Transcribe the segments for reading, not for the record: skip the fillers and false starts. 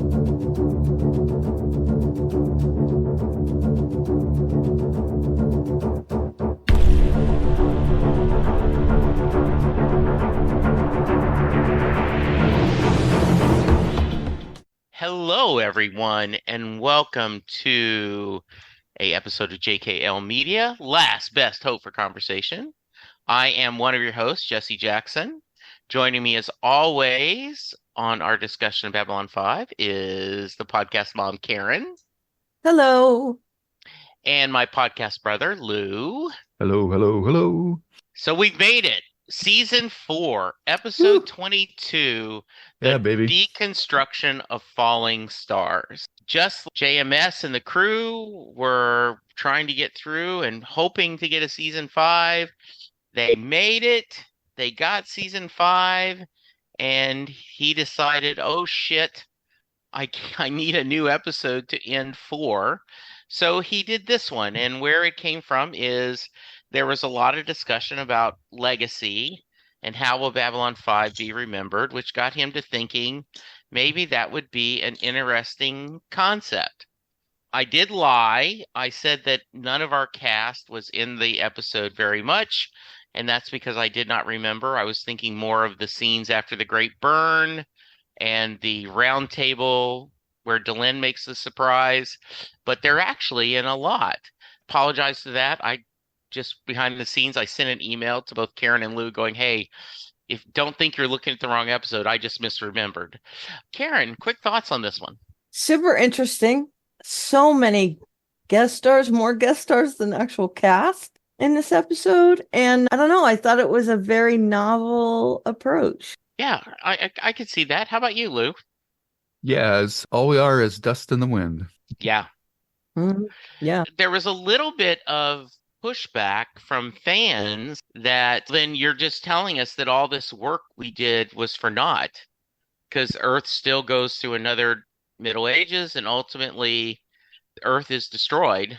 Hello, everyone, and welcome to a episode of JKL Media, Last Best Hope for Conversation. I am one of your hosts, Jesse Jackson. Joining me as always on our discussion of Babylon 5 is the podcast mom, Karen. Hello. And my podcast brother, Lou. Hello, hello, hello. So we've made it. Season 4, episode 22, The baby. Deconstruction of Falling Stars. Just JMS and the crew were trying to get through and hoping to get a season 5. They made it. They got season 5, and he decided, oh shit, I need a new episode to end 4. So he did this one, and where it came from is there was a lot of discussion about legacy and how will Babylon 5 be remembered, which got him to thinking maybe that would be an interesting concept. I did lie. I said that none of our cast was in the episode very much, and that's because I did not remember. I was thinking more of the scenes after the Great Burn and the round table where Delenn makes the surprise, but they're actually in a lot. Apologize to that. I just behind the scenes, I sent an email to both Karen and Lou going, hey, if don't think you're looking at the wrong episode, I just misremembered. Karen, quick thoughts on this one. Super interesting. So many guest stars, more guest stars than actual cast in this episode. And I don't know, I thought it was a very novel approach. Yeah, I could see that. How about you, Lou? Yes, all we are is dust in the wind. Yeah. Mm-hmm. Yeah. There was a little bit of pushback from fans that then you're just telling us that all this work we did was for naught because Earth still goes through another Middle Ages and ultimately Earth is destroyed.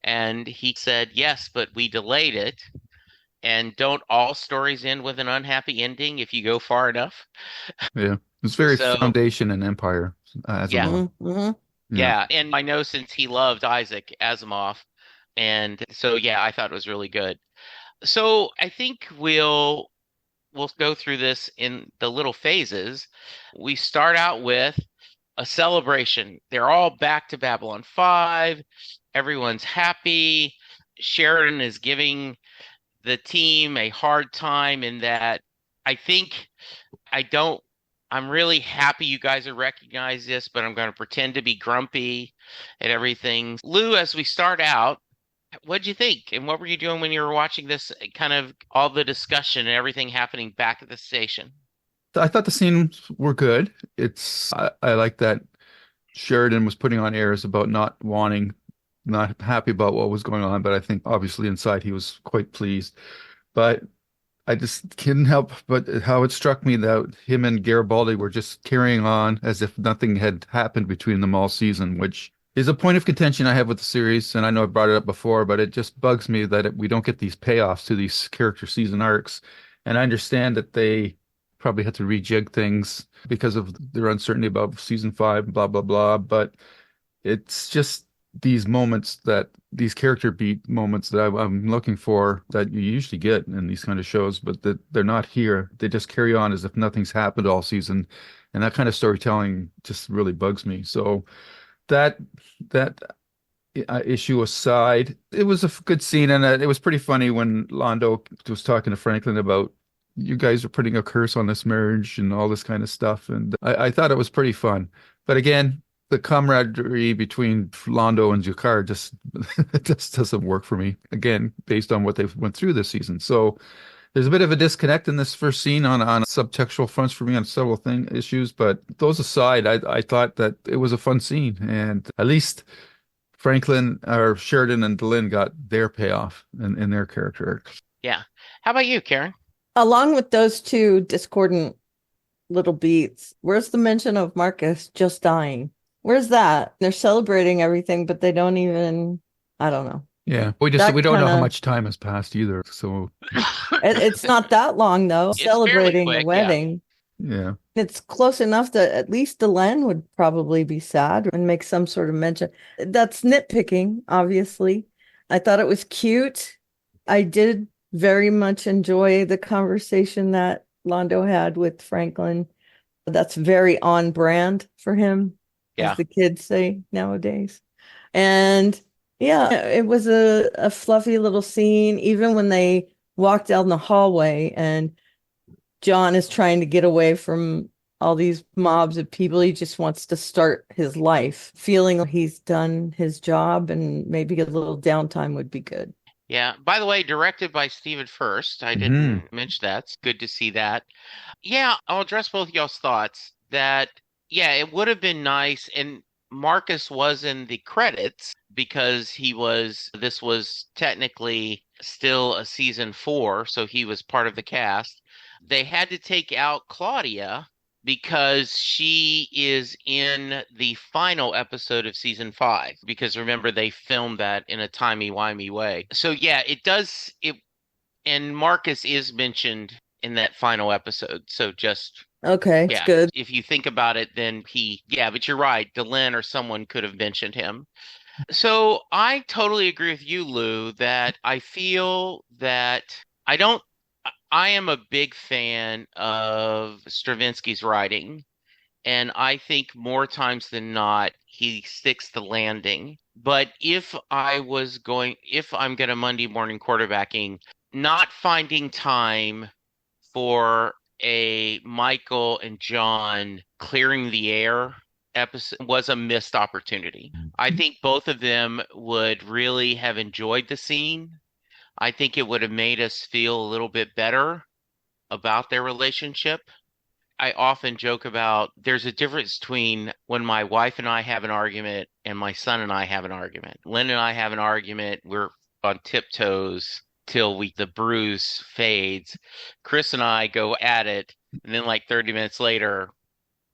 And he said, yes, but we delayed it. And don't all stories end with an unhappy ending if you go far enough? Yeah, it's very Foundation and Empire. Yeah. Mm-hmm. Yeah. And I know since he loved Isaac Asimov. And so, yeah, I thought it was really good. So I think we'll go through this in the little phases. We start out with a celebration. They're all back to Babylon 5. Everyone's happy. Sheridan is giving the team a hard time in that I'm really happy you guys have recognized this, but I'm going to pretend to be grumpy and everything. Lou, as we start out, what'd you think? And what were you doing when you were watching this, kind of all the discussion and everything happening back at the station? I thought the scenes were good. I like that Sheridan was putting on airs about not happy about what was going on, but I think obviously inside he was quite pleased. But I just couldn't help but how it struck me that him and Garibaldi were just carrying on as if nothing had happened between them all season, which is a point of contention I have with the series, and I know I brought it up before, but it just bugs me that we don't get these payoffs to these character season arcs. And I understand that they probably had to rejig things because of their uncertainty about season 5, blah, blah, blah. But it's just these character beat moments that I'm looking for that you usually get in these kind of shows, but that they're not here. They just carry on as if nothing's happened all season. And that kind of storytelling just really bugs me. So that issue aside, it was a good scene, and it was pretty funny when Londo was talking to Franklin about you guys are putting a curse on this marriage and all this kind of stuff, and I thought it was pretty fun. But again, the camaraderie between Londo and Jakar just doesn't work for me. Again, based on what they've went through this season, so there's a bit of a disconnect in this first scene on subtextual fronts for me on several issues, but those aside, I thought that it was a fun scene, and at least Franklin or Sheridan and Delenn got their payoff in their character. Yeah. How about you, Karen? Along with those two discordant little beats, where's the mention of Marcus just dying? Where's that? They're celebrating everything, but they don't even, I don't know. Yeah, we don't know how much time has passed either. So it's not that long though. It's celebrating quick, the wedding. Yeah. It's close enough that at least Delenn would probably be sad and make some sort of mention. That's nitpicking, obviously. I thought it was cute. I did very much enjoy the conversation that Londo had with Franklin. That's very on brand for him, as Yeah. the kids say nowadays. And yeah, it was a fluffy little scene, even when they walked down the hallway and John is trying to get away from all these mobs of people. He just wants to start his life, feeling like he's done his job and maybe a little downtime would be good. Yeah. By the way, directed by Stephen First. I Hmm. didn't mention that. It's good to see that. Yeah, I'll address both y'all's thoughts that, yeah, it would have been nice. And Marcus was in the credits because this was technically still a season 4, so he was part of the cast. They had to take out Claudia because she is in the final episode of season 5. Because remember, they filmed that in a timey-wimey way. So yeah, and Marcus is mentioned in that final episode. So just, Okay, it's yeah, good. if you think about it, then yeah, but you're right. Delenn or someone could have mentioned him. So I totally agree with you, Lou, that I feel that I don't, I am a big fan of Stravinsky's writing. And I think more times than not, he sticks the landing. But if I'm going to Monday morning quarterbacking, not finding time for a Michael and John clearing the air episode was a missed opportunity. I think both of them would really have enjoyed the scene. I think it would have made us feel a little bit better about their relationship. I often joke about there's a difference between when my wife and I have an argument and my son and I have an argument. Lynn and I have an argument, we're on tiptoes till the bruise fades. Chris and I go at it, and then like 30 minutes later,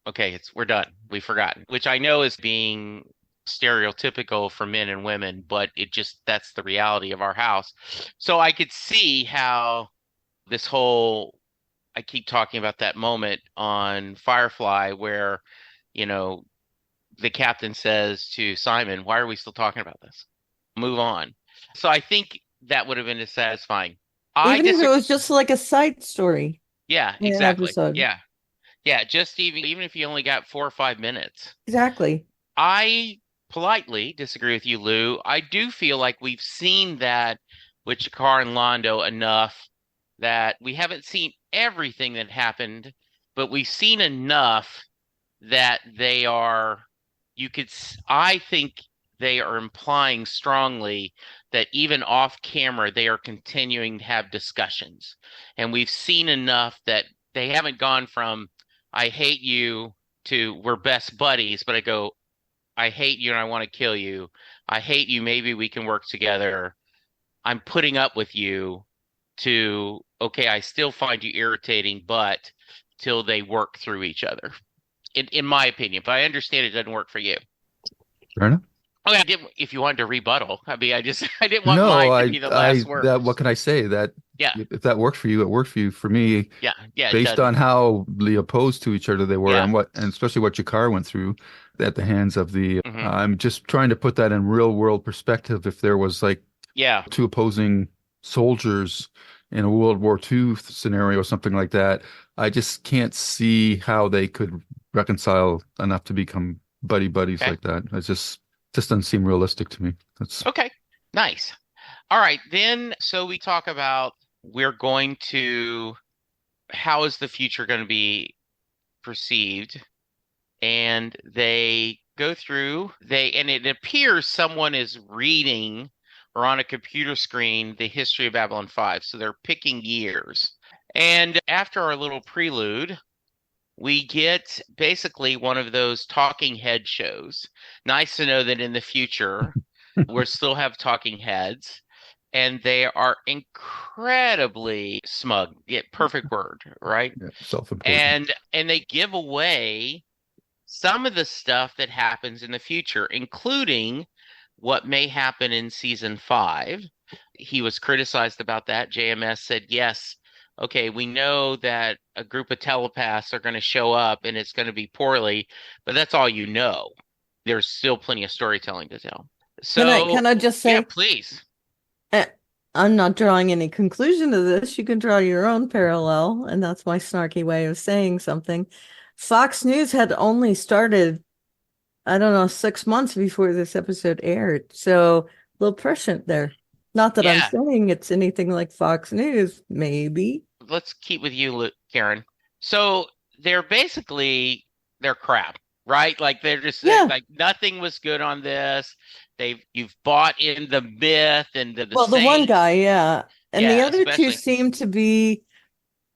okay, we're done. We've forgotten, which I know is being stereotypical for men and women, but that's the reality of our house. So I could see how this whole I keep talking about that moment on Firefly where, you know, the captain says to Simon, "Why are we still talking about this? Move on." So I think that would have been satisfying. I Even if it disagree. was just like a side story Yeah, in an exactly. episode. Yeah. Yeah, just even if you only got 4 or 5 minutes. Exactly. I politely disagree with you, Lou. I do feel like we've seen that with Jakar and Londo enough that we haven't seen everything that happened, but we've seen enough that I think they are implying strongly that even off camera, they are continuing to have discussions. And we've seen enough that they haven't gone from, I hate you to we're best buddies, but I hate you and I want to kill you. I hate you. Maybe we can work together. I'm putting up with you to, okay, I still find you irritating, but till they work through each other, in my opinion. But I understand it doesn't work for you. Fair enough. Okay, if you wanted to rebuttal, I mean, I didn't want No, mine to be the last word. what can I say? That Yeah, if that worked for you, it worked for you. For me, yeah, yeah, it based on doesn't. how opposed to each other they were, Yeah. and especially what Jakar went through at the hands of Hmm. I'm just trying to put that in real world perspective. If there was like Yeah. two opposing soldiers in a World War II scenario or something like that, I just can't see how they could reconcile enough to become buddies Okay. like that. It just doesn't seem realistic to me. That's Okay. Nice. All right, then. So we talk about we're going to how is the future going to be perceived? And they go through and it appears someone is reading or on a computer screen the history of Babylon 5. So they're picking years. And after our little prelude, we get basically one of those talking head shows. Nice to know that in the future we'll still have talking heads. And they are incredibly smug. Yeah, perfect word, right? yeah, self-important. And they give away some of the stuff that happens in the future, including what may happen in season 5. He was criticized about that. JMS said, yes, okay, we know that a group of telepaths are going to show up and it's going to be poorly, but that's all you know. There's still plenty of storytelling to tell. So, Can I just yeah, say, please. eh, I'm not drawing any conclusion to this. You can draw your own parallel, and that's my snarky way of saying something. Fox News had only started, I don't know, 6 months before this episode aired. So a little prescient there. Not that I'm Yeah, saying it's anything like Fox News, maybe. let's keep with you, Karen. So they're crap, right? Like Yeah. like nothing was good on this. You've bought in the myth and the Well, the one saints. guy, yeah. And the Yeah, other two especially. seem to be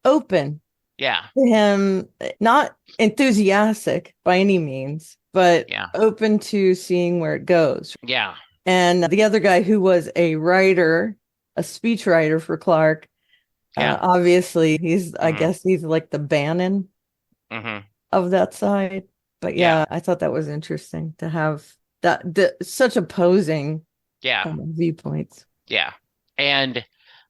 open Yeah, to him, not enthusiastic by any means, but yeah, open to seeing where it goes. yeah, And the other guy who was a writer, a speech writer for Clark, yeah. obviously I Hmm. guess he's like the Bannon Hmm. of that side. But Yeah, yeah, I thought that was interesting to have such opposing yeah, viewpoints. yeah. And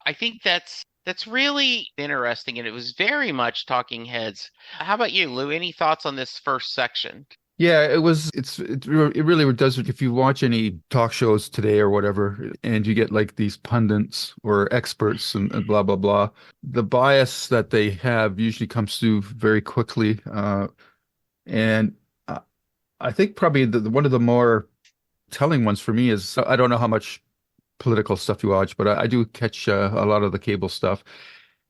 I think that's really interesting, and it was very much talking heads. How about you, Lou? Any thoughts on this first section? Yeah, it really does. If you watch any talk shows today or whatever, and you get like these pundits or experts and blah blah blah, the bias that they have usually comes through very quickly. And I I think probably one of the more telling ones for me is I don't know how much political stuff you watch, but I do catch a lot of the cable stuff.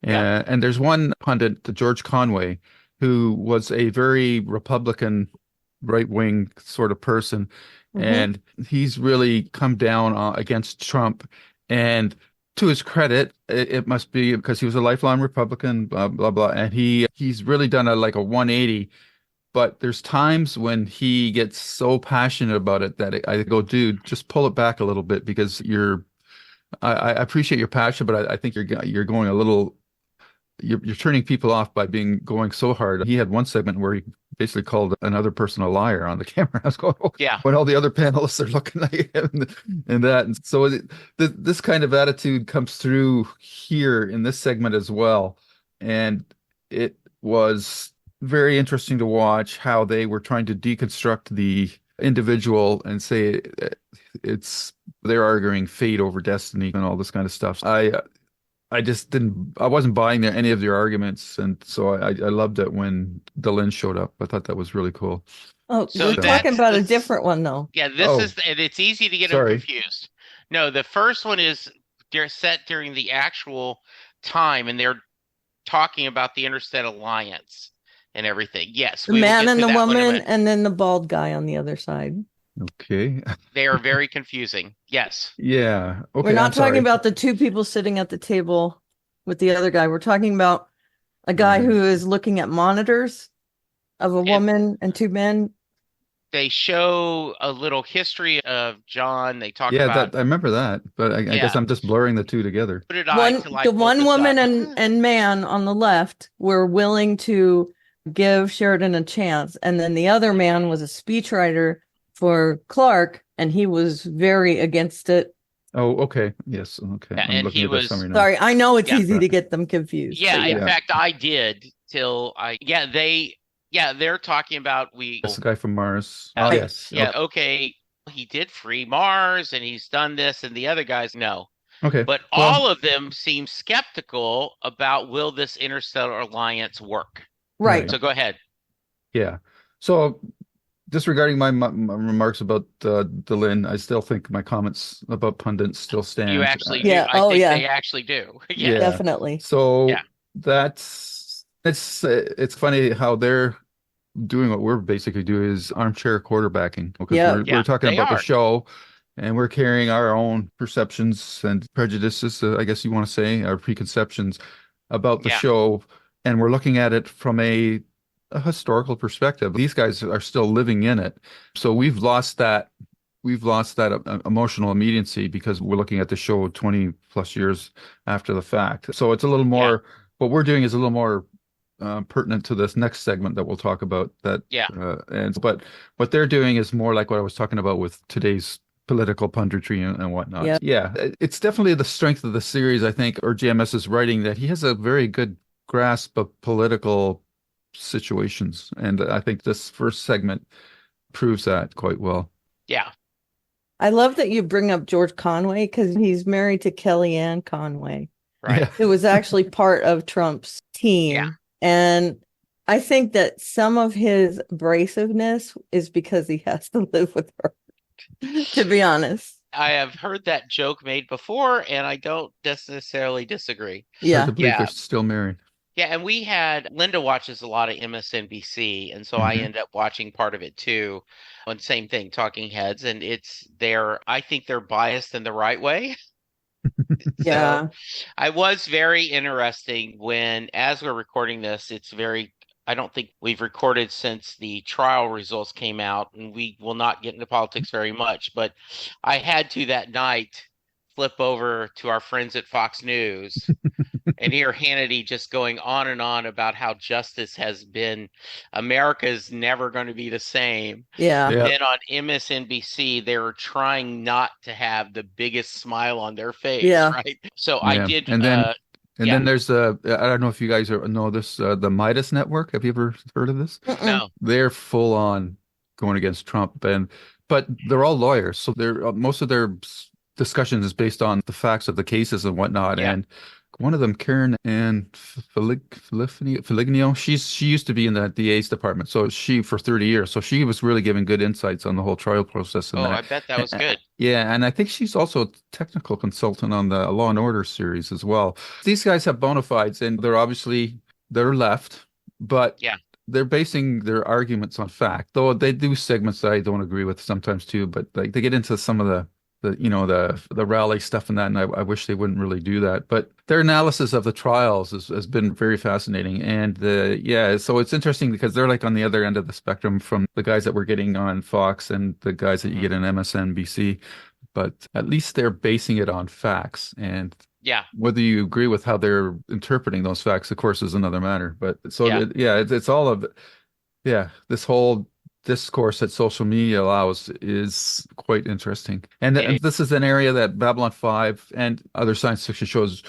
Yeah. And there's one pundit, George Conway, who was a very Republican, right-wing sort of person, Hmm. and he's really come down against Trump. And to his credit, it must be because he was a lifelong Republican, blah blah blah, and he's really done a 180. But there's times when he gets so passionate about it that I go, dude, just pull it back a little bit because I appreciate your passion, but I think you're going a little you're turning people off by being going so hard. He had one segment where he basically called another person a liar on the camera. I was going, oh, Yeah. when all the other panelists are looking at him and that. And so this kind of attitude comes through here in this segment as well. And it was very interesting to watch how they were trying to deconstruct the individual and say it's they're arguing fate over destiny and all this kind of stuff. I just I wasn't buying any of their arguments, and so I loved it when Delin showed up. I thought that was really cool. Oh, So we're So, talking that's about a this. different one though. Yeah, this oh, is, and it's easy to get them sorry. confused. No, the first one is they're set during the actual time, and they're talking about the Interstellar Alliance and everything. Yes, The we will man get and to the that one in a woman, minute. and then the bald guy on the other side. Okay. They are very confusing. Yes. Yeah. We're Okay, I'm not talking sorry. about the two people sitting at the table with the other guy. We're talking about a guy Right. who is looking at monitors of a And woman and two men. they show a little history of John. They talk Yeah, about, that I remember that, but I guess yeah, I'm just blurring the two together. who did I till I The pulled one this woman up? and man on the left were willing to give Sheridan a chance, and then the other man was a speechwriter for Clark, and he was very against it. Oh, okay. Yes. Okay. Yeah, I'm and looking he at the was, summary now. Sorry, I know it's yeah, easy Right. to get them confused, yeah. but In yeah. Yeah. fact, I did till they're talking about That's the guy from Mars. uh, Yes. yeah, okay, he did free Mars and he's done this, and the other guys no. Okay. But Well, all of them seem skeptical about will this Interstellar Alliance work. Right. right. So go ahead. Yeah. So disregarding my remarks about Delin, I still think my comments about pundits still You stand. actually do. Yeah. I Oh, think yeah. they actually do. Yeah. Yes. Definitely. So Yeah. that's it's funny how they're doing what we're basically doing is armchair quarterbacking because Yeah. we're Yeah, talking they about the are. show and we're carrying our own perceptions and prejudices, I guess you want to say, our preconceptions about the Yeah. show, and we're looking at it from a historical perspective. These guys are still living in it, so we've lost that emotional immediacy because we're looking at the show 20 plus years after the fact. So it's a little Yeah. more, what we're doing is a little more pertinent to this next segment that we'll talk about. Yeah. But what they're doing is more like what I was talking about with today's political punditry and whatnot. Yeah. Yeah, it's definitely the strength of the series, I think, or JMS's writing, that he has a very good grasp of political situations. And I think this first segment proves that quite well. Yeah. I love that you bring up George Conway because he's married to Kellyanne Conway, Right. Yeah. who was actually part of Trump's team. Yeah. And I think that some of his abrasiveness is because he has to live with her, to be honest. I have heard that joke made before, and I don't necessarily disagree. Hard to Yeah. believe Yeah. they're still married. Yeah, and Linda watches a lot of MSNBC, and so I Mhm. end up watching part of it too. And same thing, Talking Heads, and I think they're biased in the right way. So Yeah. I was very interesting as we're recording this, I don't think we've recorded since the trial results came out, and we will not get into politics very much, but I had to that night flip over to our friends at Fox News and hear Hannity just going on and on about how justice has been, America's never going to be the same. Yeah. Yeah. Then on MSNBC, they were trying not to have the biggest smile on their face, Yeah. right? So I Yeah. did, And then yeah. then there's I don't know if you guys know this, the Midas Network. Have you ever heard of this? Mm-mm. No. They're full on going against Trump, but they're all lawyers, so most of their discussions is based on the facts of the cases and whatnot. Yeah. And one of them, Karen Ann Feligno, she used to be in the DA's department, so she for 30 years, so she was really giving good insights on the whole trial process and Oh, that. I bet that was good. Yeah, and I think she's also a technical consultant on the Law and Order series as well. These guys have bona fides, and they're left, but Yeah. they're basing their arguments on fact. Though they do segments that I don't agree with sometimes too, but like they get into some of the rally stuff and that, and I wish they wouldn't really do that. But their analysis of the trials has been very fascinating, and so it's interesting because they're like on the other end of the spectrum from the guys that we're getting on Fox and the guys that you get in MSNBC. But at least they're basing it on facts, and Yeah. whether you agree with how they're interpreting those facts, of course, is another matter. But so Yeah. it's all of this whole discourse that social media allows is quite interesting. And this is an area that Babylon 5 and other science fiction shows,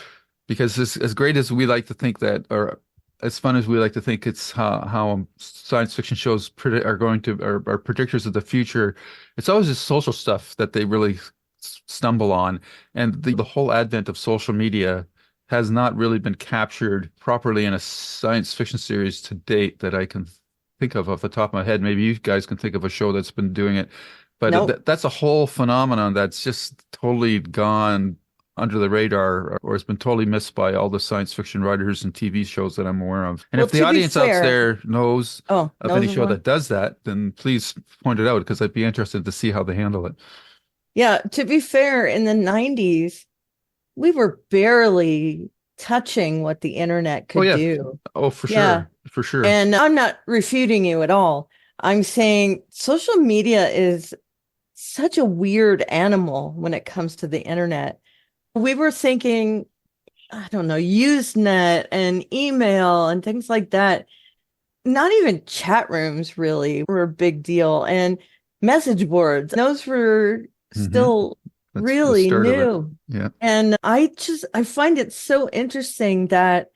because as great as we like to think that, or as fun as we like to think it's how science fiction shows are predictors of the future, it's always this social stuff that they really stumble on. And the whole advent of social media has not really been captured properly in a science fiction series to date that I can think of off the top of my head. Maybe you guys can think of a show that's been doing it, but Nope. that's a whole phenomenon that's just totally gone under the radar, or it's been totally missed by all the science fiction writers and TV shows that I'm aware of. And Well, if the to be audience out fair- there knows Oh, of knows any of show one? that does that, then please point it out, because I'd be interested to see how they handle it. Yeah, to be fair, in the 90s, we were barely touching what the internet could Oh, yeah. do. Oh, for Yeah. sure. For sure. And I'm not refuting you at all. I'm saying social media is such a weird animal when it comes to the internet. We were thinking, I don't know, Usenet and email and things like that. Not even chat rooms really were a big deal. And message boards, those were still That's the really start of it. new. Yeah. And I find it so interesting that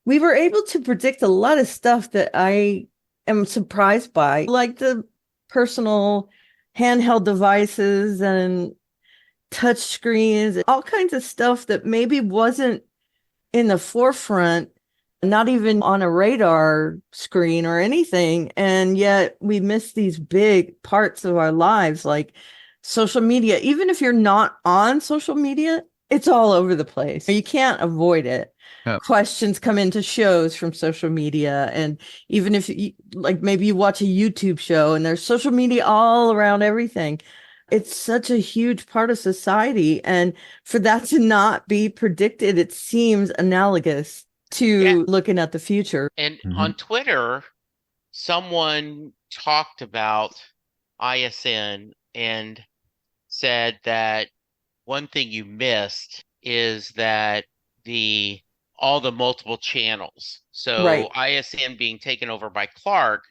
we were able to predict a lot of stuff that I am surprised by, like the personal handheld devices and touch screens, all kinds of stuff that maybe wasn't in the forefront, not even on a radar screen or anything. And yet we miss these big parts of our lives, like social media. Even if you're not on social media, it's all over the place. You can't avoid it. Yeah. Questions come into shows from social media. And even if you, like maybe you watch a YouTube show and there's social media all around everything. It's such a huge part of society. And for that to not be predicted, it seems analogous to looking at the future. And on Twitter, someone talked about ISN and said that one thing you missed is that all the multiple channels. So Right. ISN being taken over by Clark,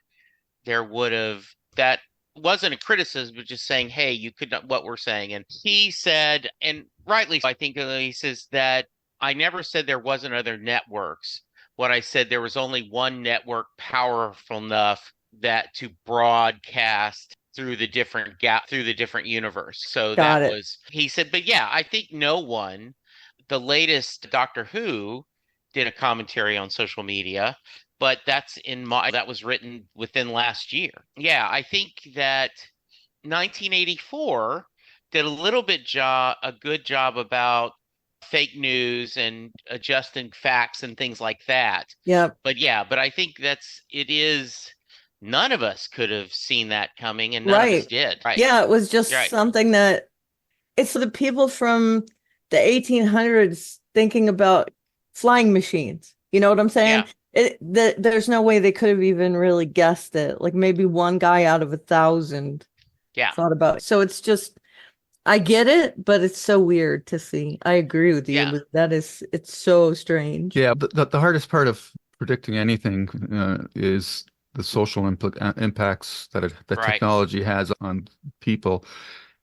there would have that wasn't a criticism, but just saying, hey, you could not, what we're saying. And he said, and rightly, I think he says that I never said there wasn't other networks. What I said, there was only one network powerful enough that to broadcast through the different universe. So Got that it. was, he said, but yeah, I think no one, the latest Doctor Who did a commentary on social media, but that was written within last year. Yeah, I think that 1984 did a good job about fake news and adjusting facts and things like that. Yep. But yeah, but I think it is none of us could have seen that coming, and none of us Right. did. Right. Yeah, it was just Right. something that it's the people from the 1800s thinking about flying machines. You know what I'm saying? Yeah. There's no way they could have even really guessed it. Like maybe one guy out of 1,000 Yeah. thought about it. So it's just, I get it, but it's so weird to see. I agree with you, Yeah. Lou. It's so strange. Yeah, the hardest part of predicting anything is the social impacts that Right. technology has on people.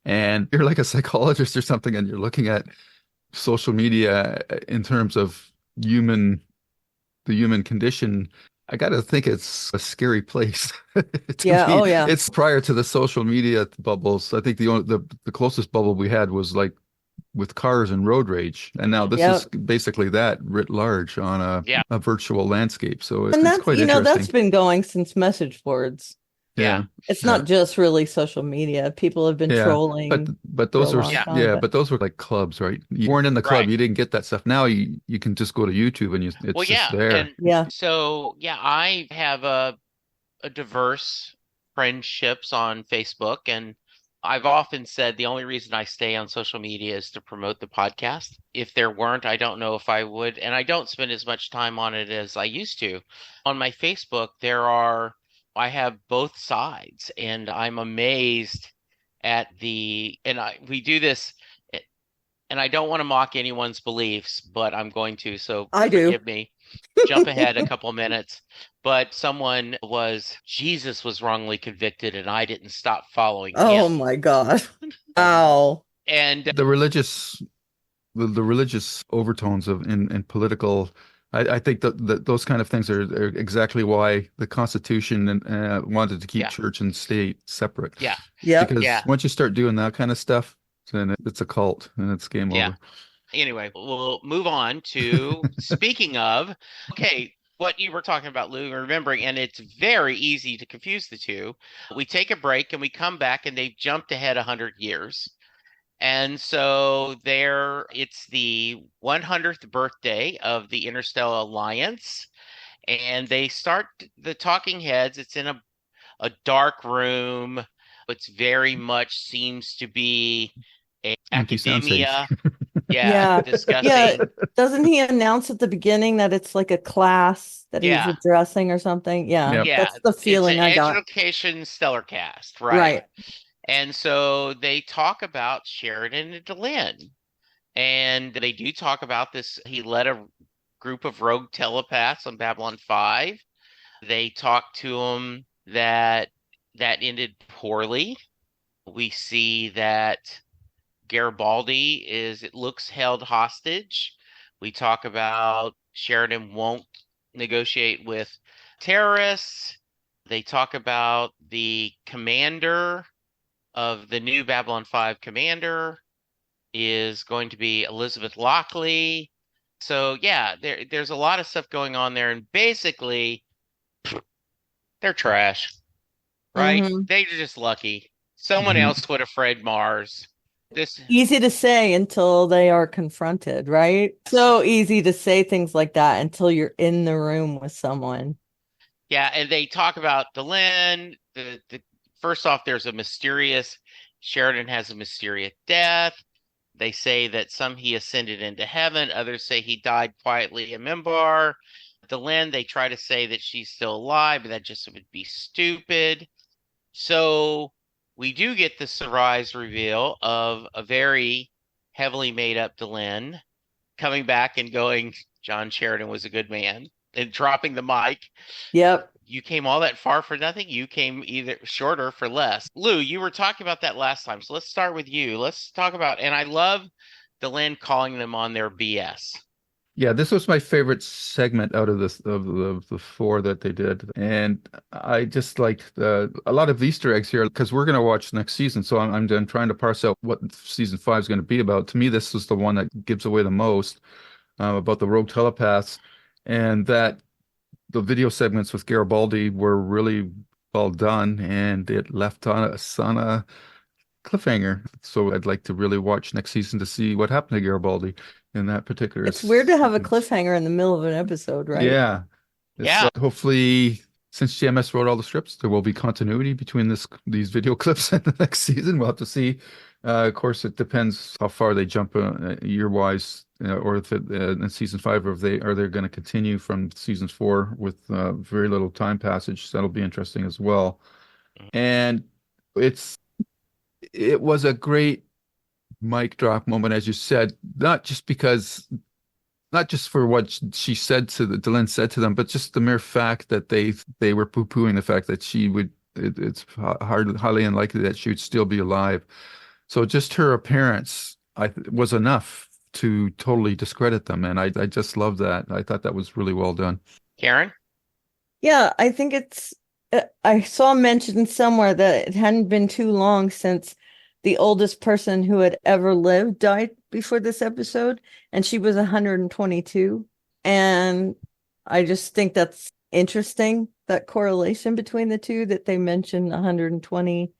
And you're like a psychologist or something, and you're looking at social media in terms of the human condition. I got to think it's a scary place to Yeah. be. Oh, yeah. It's prior to the social media bubbles. I think the closest bubble we had was like with cars and road rage, and now this is Yep. basically that writ large on Yeah. a virtual landscape. So And it's quite that's interesting. been going since message boards. Yeah. Yeah, It's yeah, not just really social media. People have been yeah. But trolling but for a those are long Yeah. time, yeah, but but those were like clubs, right? You weren't in the club, Right. you didn't get that stuff. Now you can just go to YouTube and it's Well, just yeah. there. And yeah. so, yeah, I have a diverse friendships on Facebook, and I've often said the only reason I stay on social media is to promote the podcast. If there weren't, I don't know if I would, and I don't spend as much time on it as I used to. On my Facebook, I have both sides, and I'm amazed at we do this, eh, and I don't want to mock anyone's beliefs, but I'm going to, so I do. forgive me. Jump ahead a couple minutes, but Jesus was wrongly convicted, and I didn't stop following him. Oh my God. Wow. And The religious the religious overtones of in political. I think that those kind of things are exactly why the Constitution wanted to keep yeah, church and state separate. yeah, Yep. Because yeah, once you start doing that kind of stuff, then it's a cult and it's game yeah. over. Anyway, we'll move on to speaking of, okay, what you were talking about, Lou, remembering, and it's very easy to confuse the two. We take a break and we come back, and they've jumped ahead 100 years. And so it's the 100th birthday of the Interstellar Alliance, and they start the talking heads. It's in a dark room. It's very much seems to be a Empty soundstage. academia, yeah, Yeah. Yeah. discussing, Doesn't he announce at the beginning that it's like a class that he's yeah, addressing or something? Yeah. Yep. yeah. That's the It's an feeling I got. education stellar cast, right? Right. And so they talk about Sheridan and Delenn. And they do talk about this. He led a group of rogue telepaths on Babylon 5. They talk to him that ended poorly. We see that Garibaldi it looks held hostage. We talk about Sheridan won't negotiate with terrorists. They talk about the commander of the new Babylon 5 commander is going to be Elizabeth Lockley. So yeah, there's a lot of stuff going on there, and basically they're trash, right? Hmm. They're just lucky. Someone Mhm. else would have Fred Mars. This, Easy to say until they are confronted, right? So easy to say things like that until you're in the room with someone. yeah, and they talk about Delenn. The first off, there's a mysterious Sheridan has a mysterious death. They say that some he ascended into heaven, others say he died quietly in Mimbar. Delenn, they try to say that she's still alive, but that just would be stupid. So we do get the surprise reveal of a very heavily made up Delenn coming back and going, John Sheridan was a good man, and dropping the mic. Yep. you came all that far for nothing. You came either shorter for less. Lou, you were talking about that last time. So let's start with you. Let's talk about, and I love Delenn calling them on their BS. Yeah, this was my favorite segment out of this of the four that they did, and I just liked a lot of Easter eggs here because we're going to watch next season. So I'm then trying to parse out what season 5 is going to be about. To me, this was the one that gives away the most about the rogue telepaths, and that the video segments with Garibaldi were really well done, and it left on a cliffhanger. So I'd like to really watch next season to see what happened to Garibaldi in that particular It's weird to have a sequence. cliffhanger in the middle of an episode, right? Yeah. It's Yeah. hopefully since JMS wrote all the scripts, there will be continuity between these video clips and the next season. We'll have to see. Of course, it depends how far they jump year-wise, or if in season 5, or if they're going to continue from season 4 with very little time passage. That'll be interesting as well. And it was a great mic drop moment, as you said, not just for what she said Delenn said to them, but just the mere fact that they were poo-pooing the fact that it's highly unlikely that she would still be alive. So just her appearance was enough to totally discredit them, and I just love that. I thought that was really well done. Karen? Yeah, I think I saw mentioned somewhere that it hadn't been too long since the oldest person who had ever lived died before this episode, and she was 122. And I just think that's interesting, that correlation between the two, that they mentioned 120.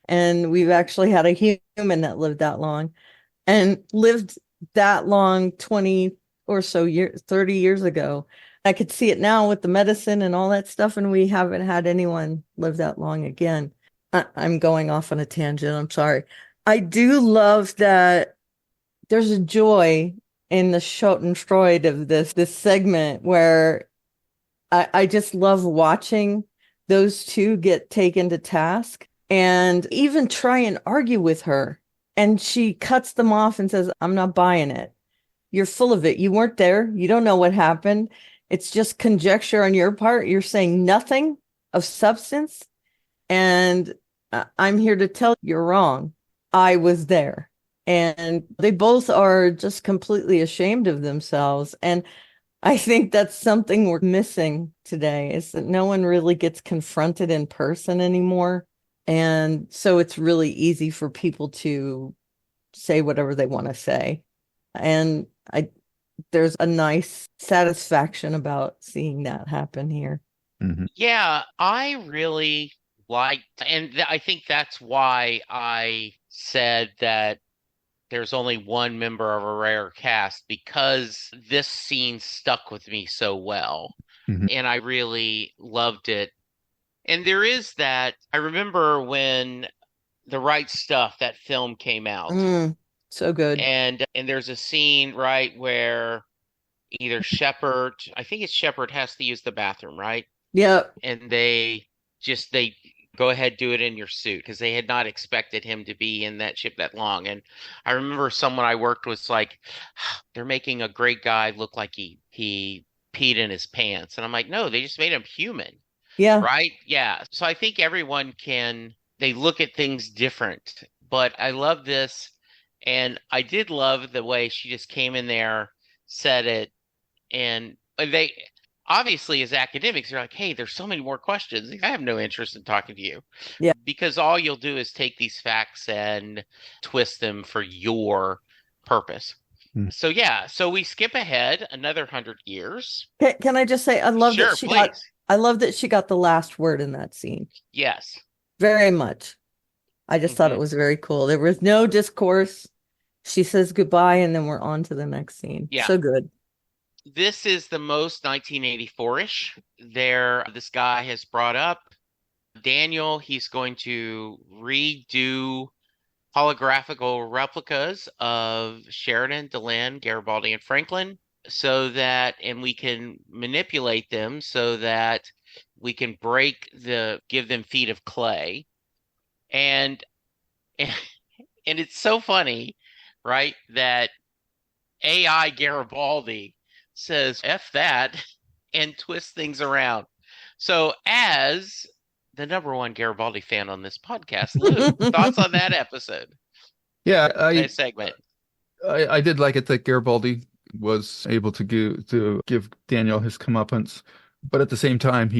And we've actually had a human that lived that long and lived that long 20 or so years, 30 years ago. I could see it now with the medicine and all that stuff, and we haven't had anyone live that long again. I'm going off on a tangent. I'm sorry. I do love that there's a joy in the Schadenfreude of this segment where I just love watching those two get taken to task and even try and argue with her. And she cuts them off and says, I'm not buying it. You're full of it. You weren't there. You don't know what happened. It's just conjecture on your part. You're saying nothing of substance. And I'm here to tell you you're wrong. I was there. And they both are just completely ashamed of themselves. And I think that's something we're missing today, is that no one really gets confronted in person anymore. And so it's really easy for people to say whatever they want to say. And there's a nice satisfaction about seeing that happen here. Mm-hmm. Yeah, I really liked, and I think that's why I said that there's only one member of a rare cast, because this scene stuck with me so well. Mm-hmm. And I really loved it. And there is that, I remember when The Right Stuff, that film came out. So good. And there's a scene, right, where either Shepard, I think it's Shepard, has to use the bathroom, right? Yeah. And they go ahead, do it in your suit, because they had not expected him to be in that ship that long. And I remember someone I worked with was like, they're making a great guy look like he peed in his pants. And I'm like, no, they just made him human. Yeah. Right? Yeah. So I think everyone they look at things different. But I love this. And I did love the way she just came in there, said it, and they obviously, as academics, you're like, hey, there's so many more questions. I have no interest in talking to you. Yeah. Because all you'll do is take these facts and twist them for your purpose. So yeah, so we skip ahead another 100 years. Can I just say, I love Sure, that she please. I love that she got the last word in that scene. Yes. Very much. I just thought it was very cool. There was no discourse. She says goodbye, and then we're on to the next scene. Yeah. So good. This is the most 1984-ish. This guy has brought up Daniel. He's going to redo holographical replicas of Sheridan, Delenn, Garibaldi, and Franklin, and we can manipulate them so that we can give them feet of clay. And it's so funny, right, that AI Garibaldi says F that and twists things around. So, as the number one Garibaldi fan on this podcast, Luke, thoughts on that episode, Yeah, that segment? I did like it that Garibaldi was able to give Daniel his comeuppance, but at the same time,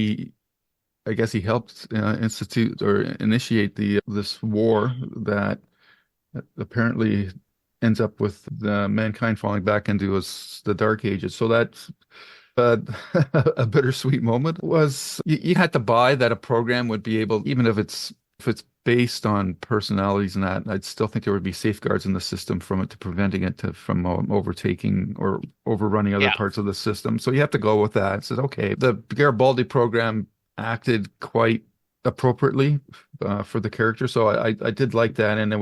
I guess he helped institute or initiate this war that apparently ends up with the mankind falling back into the Dark Ages. So that's uh, a bittersweet moment. Was you had to buy that a program would be able, even if it's based on personalities and that, I'd still think there would be safeguards in the system from it to preventing it from overtaking or overrunning other Yeah. parts of the system. So you have to go with that. It says, okay, the Garibaldi program acted quite appropriately for the character. So I did like that, and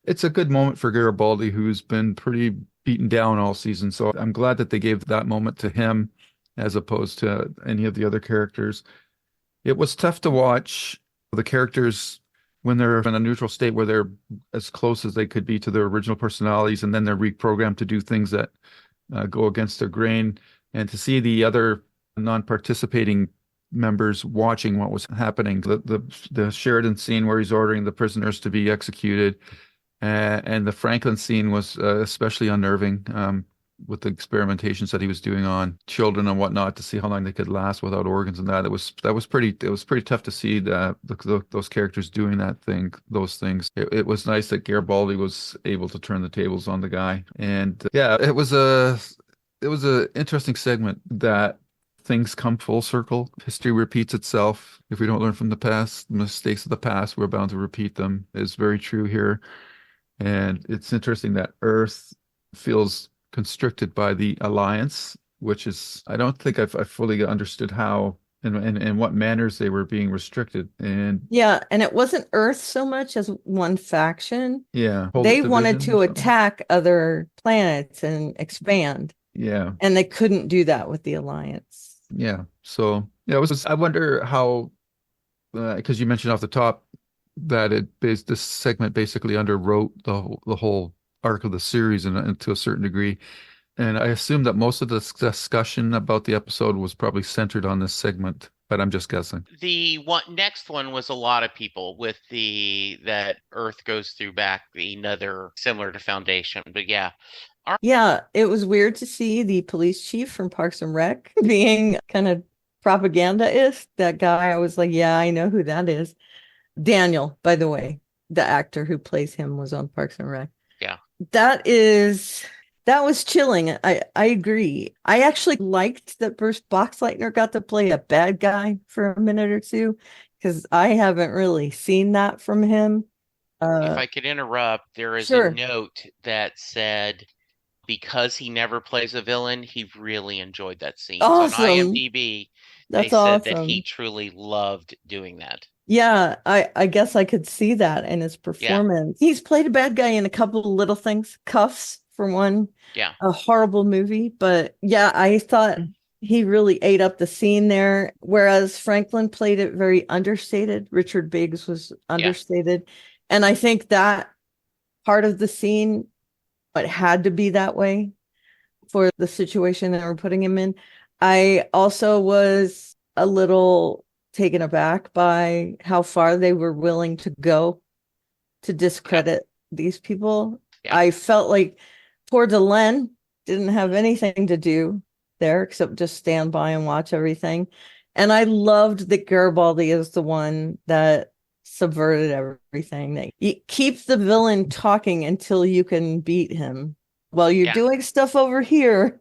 it's a good moment for Garibaldi, who's been pretty beaten down all season. So I'm glad that they gave that moment to him as opposed to any of the other characters. It was tough to watch the characters when they're in a neutral state where they're as close as they could be to their original personalities, and then they're reprogrammed to do things that go against their grain, and to see the other non-participating members watching what was happening. The Sheridan scene where he's ordering the prisoners to be executed, and the Franklin scene was especially unnerving, with the experimentations that he was doing on children and whatnot to see how long they could last without organs and that. It was pretty tough to see those characters doing those things. It was nice that Garibaldi was able to turn the tables on the guy, and yeah, it was a interesting segment that things come full circle. History repeats itself. If we don't learn from the past, the mistakes of the past, we're bound to repeat them. Is very true here. And it's interesting that Earth feels constricted by the Alliance, which is, I don't think I've fully understood how and what manners they were being restricted. And Yeah, and it wasn't Earth so much as one faction. yeah, They division wanted or to something. attack other planets and expand, Yeah, and they couldn't do that with the Alliance. yeah. So yeah, I wonder how, because you mentioned off the top that this segment basically underwrote the whole arc of the series and to a certain degree. And I assume that most of the discussion about the episode was probably centered on this segment, but I'm just guessing. The next one was a lot of people with the that Earth goes through back another similar to Foundation, but yeah. Yeah, it was weird to see the police chief from Parks and Rec being kind of propaganda-ist. That guy, I was like, yeah, I know who that is. Daniel, by the way, the actor who plays him was on Parks and Rec. Yeah. That was chilling. I agree. I actually liked that Bruce Boxleitner got to play a bad guy for a minute or two, because I haven't really seen that from him. If I could interrupt, there is Sure. a note that said because he never plays a villain, he really enjoyed that scene. So on Awesome. IMDb, they That's said that he awesome. truly loved doing that. Yeah, I guess I could see that in his performance. He's played a bad guy in a couple of little things. Cuffs, for one. Yeah. A horrible movie. But yeah, I thought he really ate up the scene there. Whereas Franklin played it very understated. Richard Biggs was understated. And I think that part of the scene, it had to be that way for the situation that we're putting him in. I also was a little taken aback by how far they were willing to go to discredit these people. Yeah. I felt like poor Delenn didn't have anything to do there except just stand by and watch everything. And I loved that Garibaldi is the one that subverted everything. That you keep the villain talking until you can beat him. While you're doing stuff over here,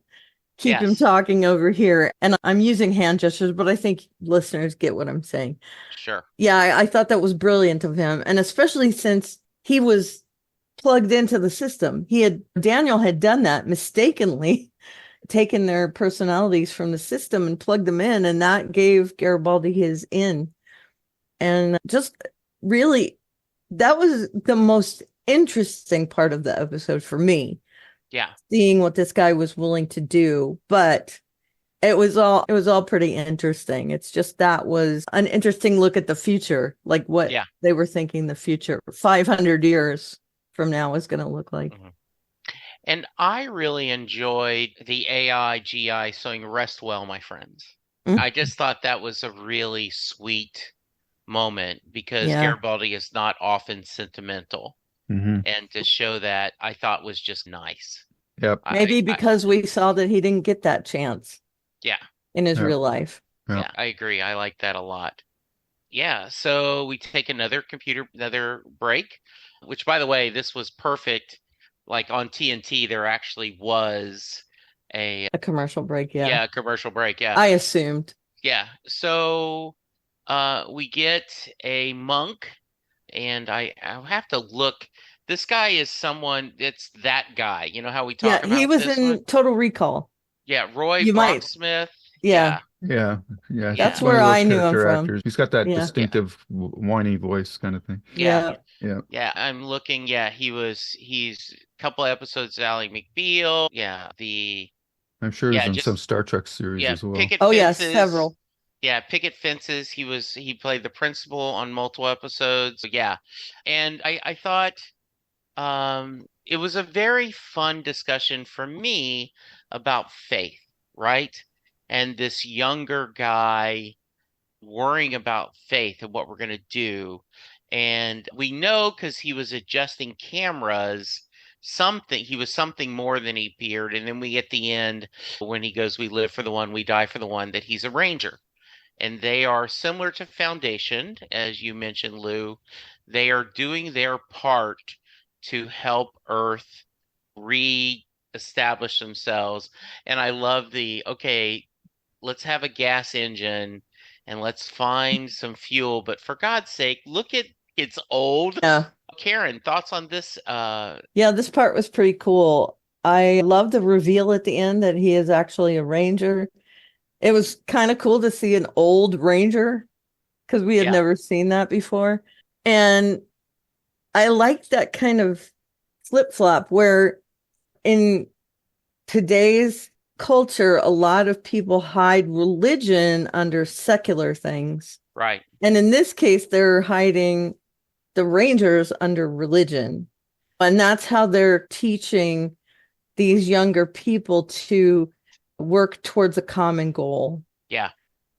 keep him talking over here. And I'm using hand gestures, but I think listeners get what I'm saying. Sure. Yeah, I thought that was brilliant of him. And especially since he was plugged into the system. Daniel had done that mistakenly, taken their personalities from the system and plugged them in. And that gave Garibaldi his in. And just really, that was the most interesting part of the episode for me. Yeah. Seeing what this guy was willing to do, but it was all pretty interesting. It's just that was an interesting look at the future, like what they were thinking the future 500 years from now is going to look like. Mm-hmm. And I really enjoyed the AI GI saying "Rest well, my friends." I just thought that was a really sweet moment because Yeah. Garibaldi is not often sentimental. Hmm. And to show that, I thought was just nice. Yep. Maybe I because we saw that he didn't get that chance yeah, in his Yep. real life. Yep. yeah, I agree. I like that a lot. Yeah, so we take another break, which by the way, this was perfect. Like on TNT, there actually was a A commercial break, yeah. yeah, commercial break. Yeah. I assumed. Yeah. So we get a monk and I'll have to look. This guy is someone it's that guy. You know how we talk Yeah, he about was this one? in Total Recall. Yeah, Roy You might. Brocksmith. Yeah, Yeah. Yeah. Yeah. that's He's Yeah. one where of those I knew him character from. actors. He's got that Yeah. Yeah. distinctive whiny voice kind of thing. Yeah. Yeah. Yeah. Yeah, I'm looking. Yeah, he's a couple episodes of Ally McBeal. Yeah, I'm sure he's yeah, on some just Star Trek series yeah, as well. Picket Oh, yes, Fences. several. Yeah, Picket Fences. He played the principal on multiple episodes. Yeah. And I thought it was a very fun discussion for me about faith, right? And this younger guy worrying about faith and what we're going to do. And we know because he was adjusting cameras, he was something more than he appeared. And then we at the end, when he goes, we live for the one, we die for the one, that he's a ranger. And they are similar to Foundation, as you mentioned, Lou. They are doing their part to help Earth re-establish themselves. And I love okay, let's have a gas engine and let's find some fuel. But for God's sake, look at it's old. Yeah. Karen, thoughts on this? Yeah, this part was pretty cool. I love the reveal at the end that he is actually a ranger. It was kind of cool to see an old ranger because we had Yeah, never seen that before. And I liked that kind of flip-flop where in today's culture, a lot of people hide religion under secular things. right. And in this case, they're hiding the Rangers under religion. And that's how they're teaching these younger people to work towards a common goal. Yeah,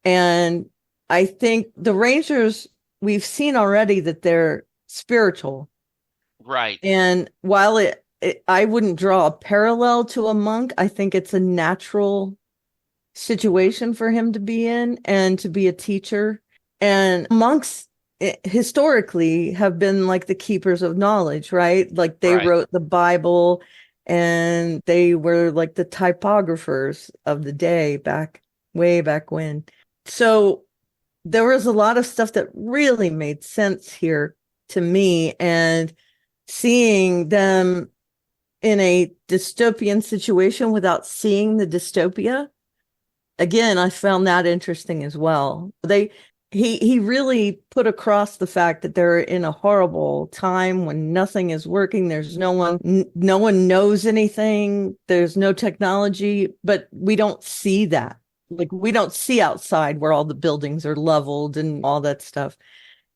And I think the Rangers, we've seen already that they're spiritual. right. And while I wouldn't draw a parallel to a monk, I think it's a natural situation for him to be in and to be a teacher. And monks historically have been like the keepers of knowledge, right? Like they Right. wrote the Bible and they were like the typographers of the day way back when. So there was a lot of stuff that really made sense here to me, and seeing them in a dystopian situation without seeing the dystopia, again, I found that interesting as well. He really put across the fact that they're in a horrible time when nothing is working. There's no one knows anything. There's no technology, but we don't see that. Like we don't see outside where all the buildings are leveled and all that stuff.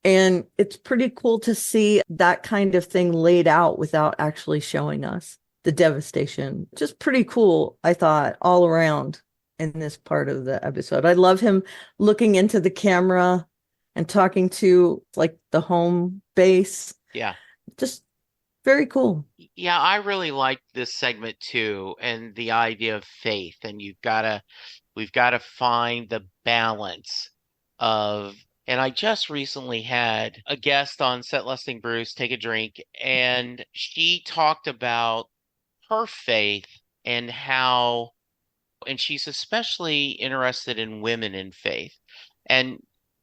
And it's pretty cool to see that kind of thing laid out without actually showing us the devastation. Just pretty cool, I thought, all around in this part of the episode. I love him looking into the camera and talking to like the home base. Yeah. Just very cool. Yeah, I really liked this segment too, and the idea of faith. And we've got to find the balance of, and I just recently had a guest on Set Lusting Bruce take a drink, and she talked about her faith and how, and she's especially interested in women in faith. And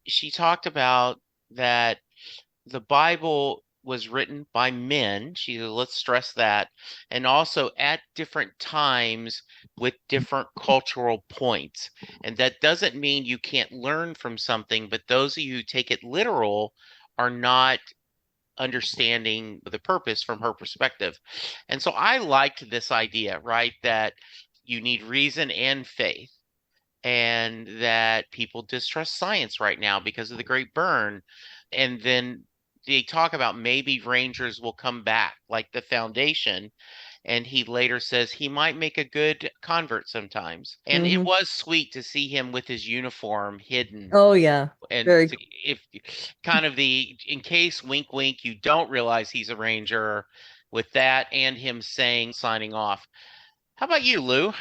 she talked about that the Bible was written by men. Let's stress that. And also at different times with different cultural points. And that doesn't mean you can't learn from something, but those of you who take it literal are not understanding the purpose from her perspective. And so I liked this idea, right? That you need reason and faith, and that people distrust science right now because of the Great Burn. And then they talk about maybe Rangers will come back like the Foundation. And he later says he might make a good convert sometimes. And it Mhm. was sweet to see him with his uniform hidden. Oh yeah, And very. if kind of in case wink wink you don't realize he's a ranger, with that and him saying signing off. How about you, Lou?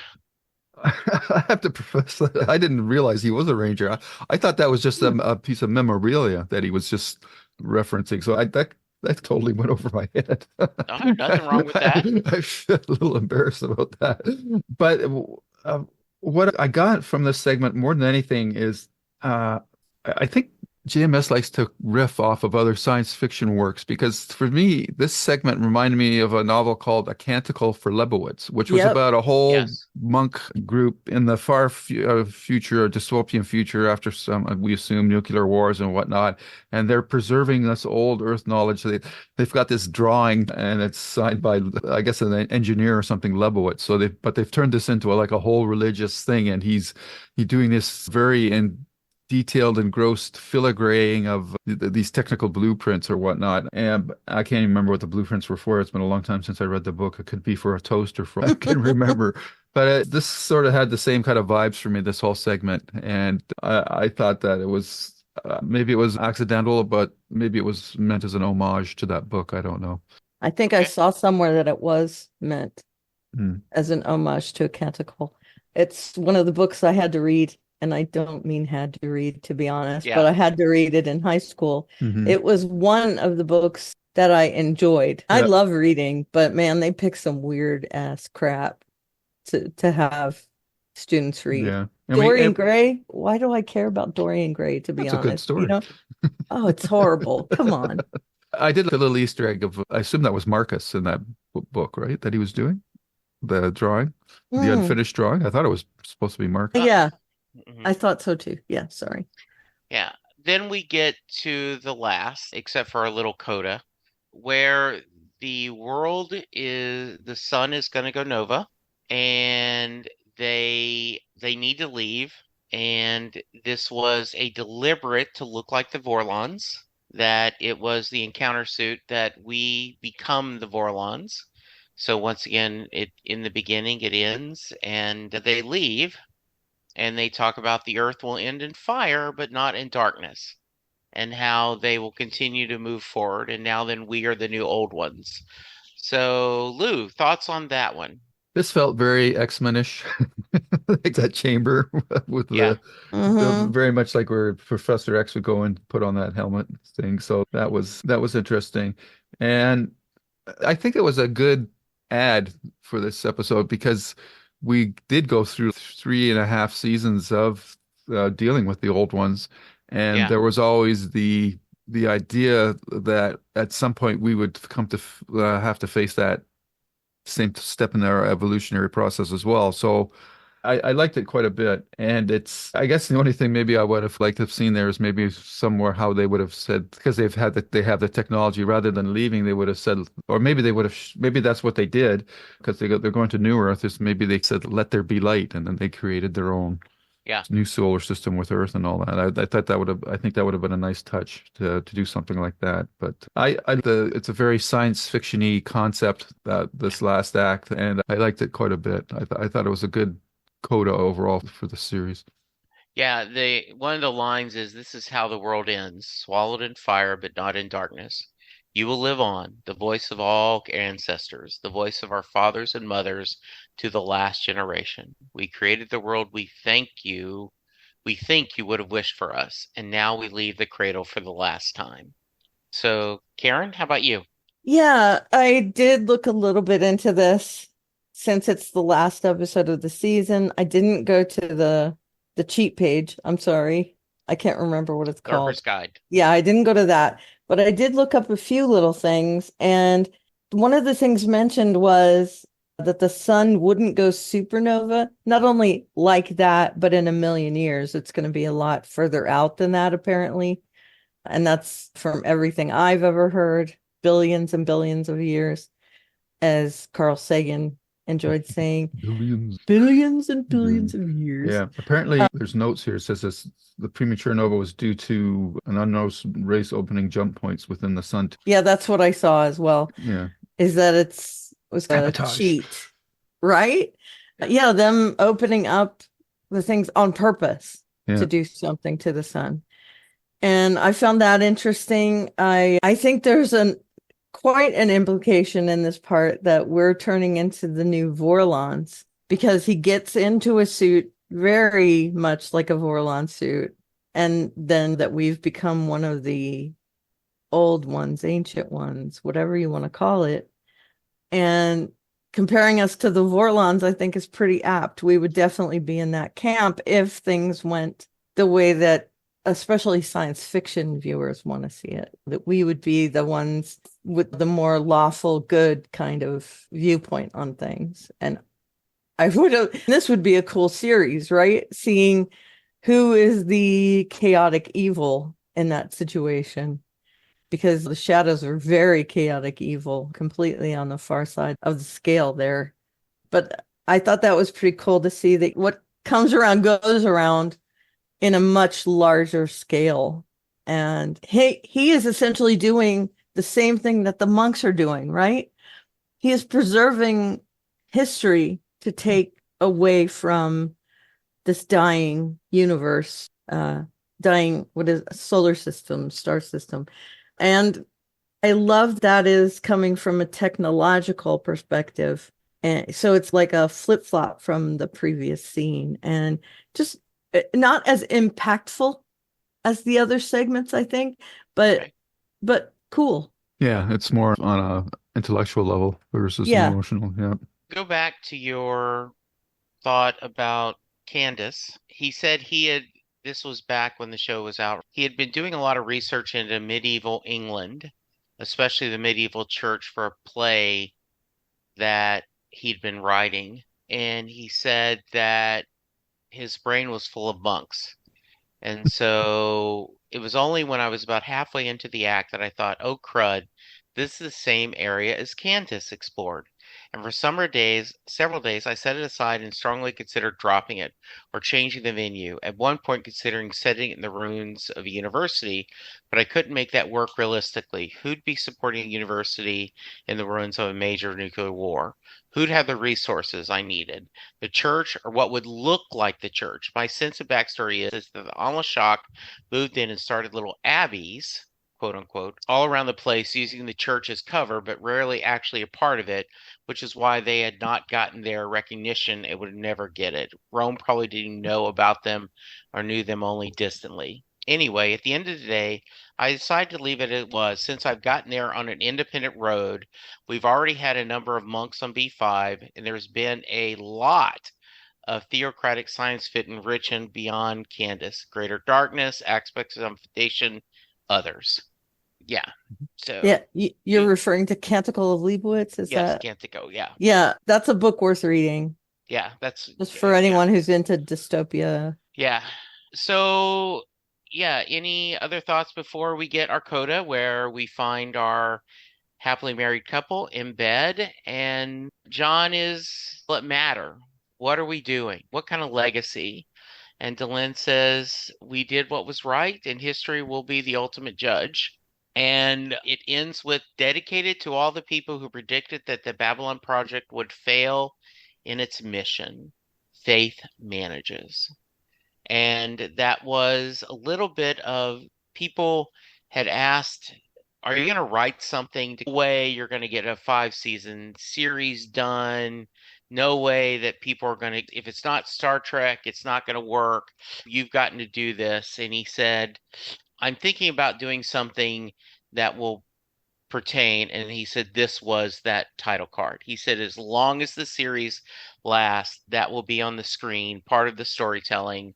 I have to profess that I didn't realize he was a ranger. I thought that was just a piece of memorabilia that he was just referencing. So that totally went over my head. Oh, nothing wrong with that. I feel a little embarrassed about that. But what I got from this segment more than anything is I think JMS likes to riff off of other science fiction works because for me, this segment reminded me of a novel called A Canticle for Lebowitz, which was Yep. about a whole Yes. monk group in the far future, dystopian future after some, we assume, nuclear wars and whatnot. And they're preserving this old Earth knowledge. They've got this drawing and it's signed by, I guess, an engineer or something, Lebowitz. But they've turned this into like a whole religious thing. And he's doing this very detailed, engrossed filigraying of these technical blueprints or whatnot. And I can't even remember what the blueprints were for. It's been a long time since I read the book. It could be for a toaster, for I can remember. But this sort of had the same kind of vibes for me, this whole segment. And I thought that it was maybe it was accidental, but maybe it was meant as an homage to that book. I don't know. I think I Okay. saw somewhere that it was meant Hmm. as an homage to a canticle. It's one of the books I had to read, and I don't mean had to read, to be honest, but Yeah. I had to read it in high school. Hmm. It was one of the books that I enjoyed. I Yeah. love reading, but man, they pick some weird ass crap to have students read. Yeah. Dorian Gray, why do I care about Dorian Gray, to be That's a good honest? You story. know? Oh, it's horrible. Come on. I did a little Easter egg of, I assume that was Marcus in that book, right? That he was doing the drawing, the Mm, unfinished drawing. I thought it was supposed to be Marcus. yeah, Mhm. I thought so too. Yeah, sorry. Yeah. Then we get to the last, except for a little coda, where the sun is going to go nova, and they need to leave. And this was a deliberate to look like the Vorlons, that it was the encounter suit that we become the Vorlons. So once again, it in the beginning it ends and they leave and they talk about the earth will end in fire but not in darkness, and how they will continue to move forward, and now then we are the new old ones. So Lou, thoughts on that one? This felt very X-Men-ish, like that chamber with Yeah. Mm-hmm. very much like where Professor X would go and put on that helmet thing. So that was interesting, and I think it was a good ad for this episode because we did go through 3.5 seasons of dealing with the old ones, and Yeah. there was always the idea that at some point we would come to have to face that same step in our evolutionary process as well. So I liked it quite a bit. And I guess the only thing maybe I would have liked to have seen there is maybe somewhere how they would have said, because they have the technology, rather than leaving, they would have said, or maybe they would have, maybe that's what they did, because they're going to New Earth, is maybe they said, let there be light. And then they created their own Yeah. new solar system with Earth and all that. I thought I think that would have been a nice touch to do something like that. But it's a very science fiction-y concept, this last act, and I liked it quite a bit. I thought it was a good coda overall for the series. Yeah, one of the lines is, "This is how the world ends, swallowed in fire but not in darkness. You will live on, the voice of all ancestors, the voice of our fathers and mothers to the last generation. We created the world we think you would have wished for us, and now we leave the cradle for the last time." So, Karen, how about you? Yeah, I did look a little bit into this since it's the last episode of the season. I didn't go to the cheat page. I'm sorry. I can't remember what it's Surfer's called. Guide. Yeah, I didn't go to that, but I did look up a few little things. And one of the things mentioned was that the sun wouldn't go supernova. Not only like that, but in a million years, it's going to be a lot further out than that, apparently. And that's from everything I've ever heard, billions and billions of years, as Carl Sagan enjoyed saying, Billions. billions and billions of years. Yeah, apparently there's notes here. It says the premature nova was due to an unknown race opening jump points within the sun. Yeah, that's what I saw as well. Yeah. Is that it's was a Sabotage. cheat, right? Yeah, them opening up the things on purpose Yeah. to do something to the sun. And I found that interesting. I think there's an quite an implication in this part that we're turning into the new Vorlons because he gets into a suit very much like a Vorlon suit, and then that we've become one of the old ones, ancient ones, whatever you want to call it. And comparing us to the Vorlons, I think is pretty apt. We would definitely be in that camp if things went the way that especially science fiction viewers want to see it, that we would be the ones with the more lawful good kind of viewpoint on things. And I would have, this would be a cool series, right? Seeing who is the chaotic evil in that situation, because the shadows are very chaotic evil, completely on the far side of the scale there. But I thought that was pretty cool to see that what comes around goes around in a much larger scale. And he is essentially doing the same thing that the monks are doing, right? He is preserving history to take away from this dying universe, dying, what is solar system, star system. And I love that is coming from a technological perspective. And so it's like a flip flop from the previous scene and just not as impactful as the other segments, I think, but Okay. but cool. Yeah, it's more on a intellectual level versus an Yeah. emotional. Yeah. Go back to your thought about Candace. He said this was back when the show was out. He had been doing a lot of research into medieval England, especially the medieval church, for a play that he'd been writing. And he said that his brain was full of monks. And so it was only when I was about halfway into the act that I thought, oh crud, this is the same area as Candace explored. And for several days, I set it aside and strongly considered dropping it or changing the venue. At one point, considering setting it in the ruins of a university, but I couldn't make that work realistically. Who'd be supporting a university in the ruins of a major nuclear war? Who'd have the resources I needed? The church, or what would look like the church? My sense of backstory is that the Almashok moved in and started little abbeys, quote unquote, all around the place using the church as cover, but rarely actually a part of it, which is why they had not gotten their recognition and would never get it. Rome probably didn't know about them or knew them only distantly. Anyway, at the end of the day, I decided to leave it as it was since I've gotten there on an independent road. We've already had a number of monks on B5, and there's been a lot of theocratic science fit enriching beyond Candace. Greater darkness, aspects of foundation, others. Yeah. Yeah, So, you're referring to Canticle of Leibowitz, is yes, that? Cantico. Yeah. Yeah, that's a book worth reading. Yeah. That's, Just for yeah. anyone who's into dystopia. Yeah. So, yeah. Any other thoughts before we get our coda where we find our happily married couple in bed and John is what matter? What are we doing? What kind of legacy? And Delenn says, we did what was right, and history will be the ultimate judge. And it ends with dedicated to all the people who predicted that the Babylon Project would fail in its mission. Faith manages. And that was a little bit of people had asked, are you going to write something to way you're going to get a 5 season series done? No way that people are going to, if it's not Star Trek, it's not going to work. You've gotten to do this. And he said, I'm thinking about doing something that will pertain. And he said, this was that title card. He said, as long as the series lasts, that will be on the screen, part of the storytelling.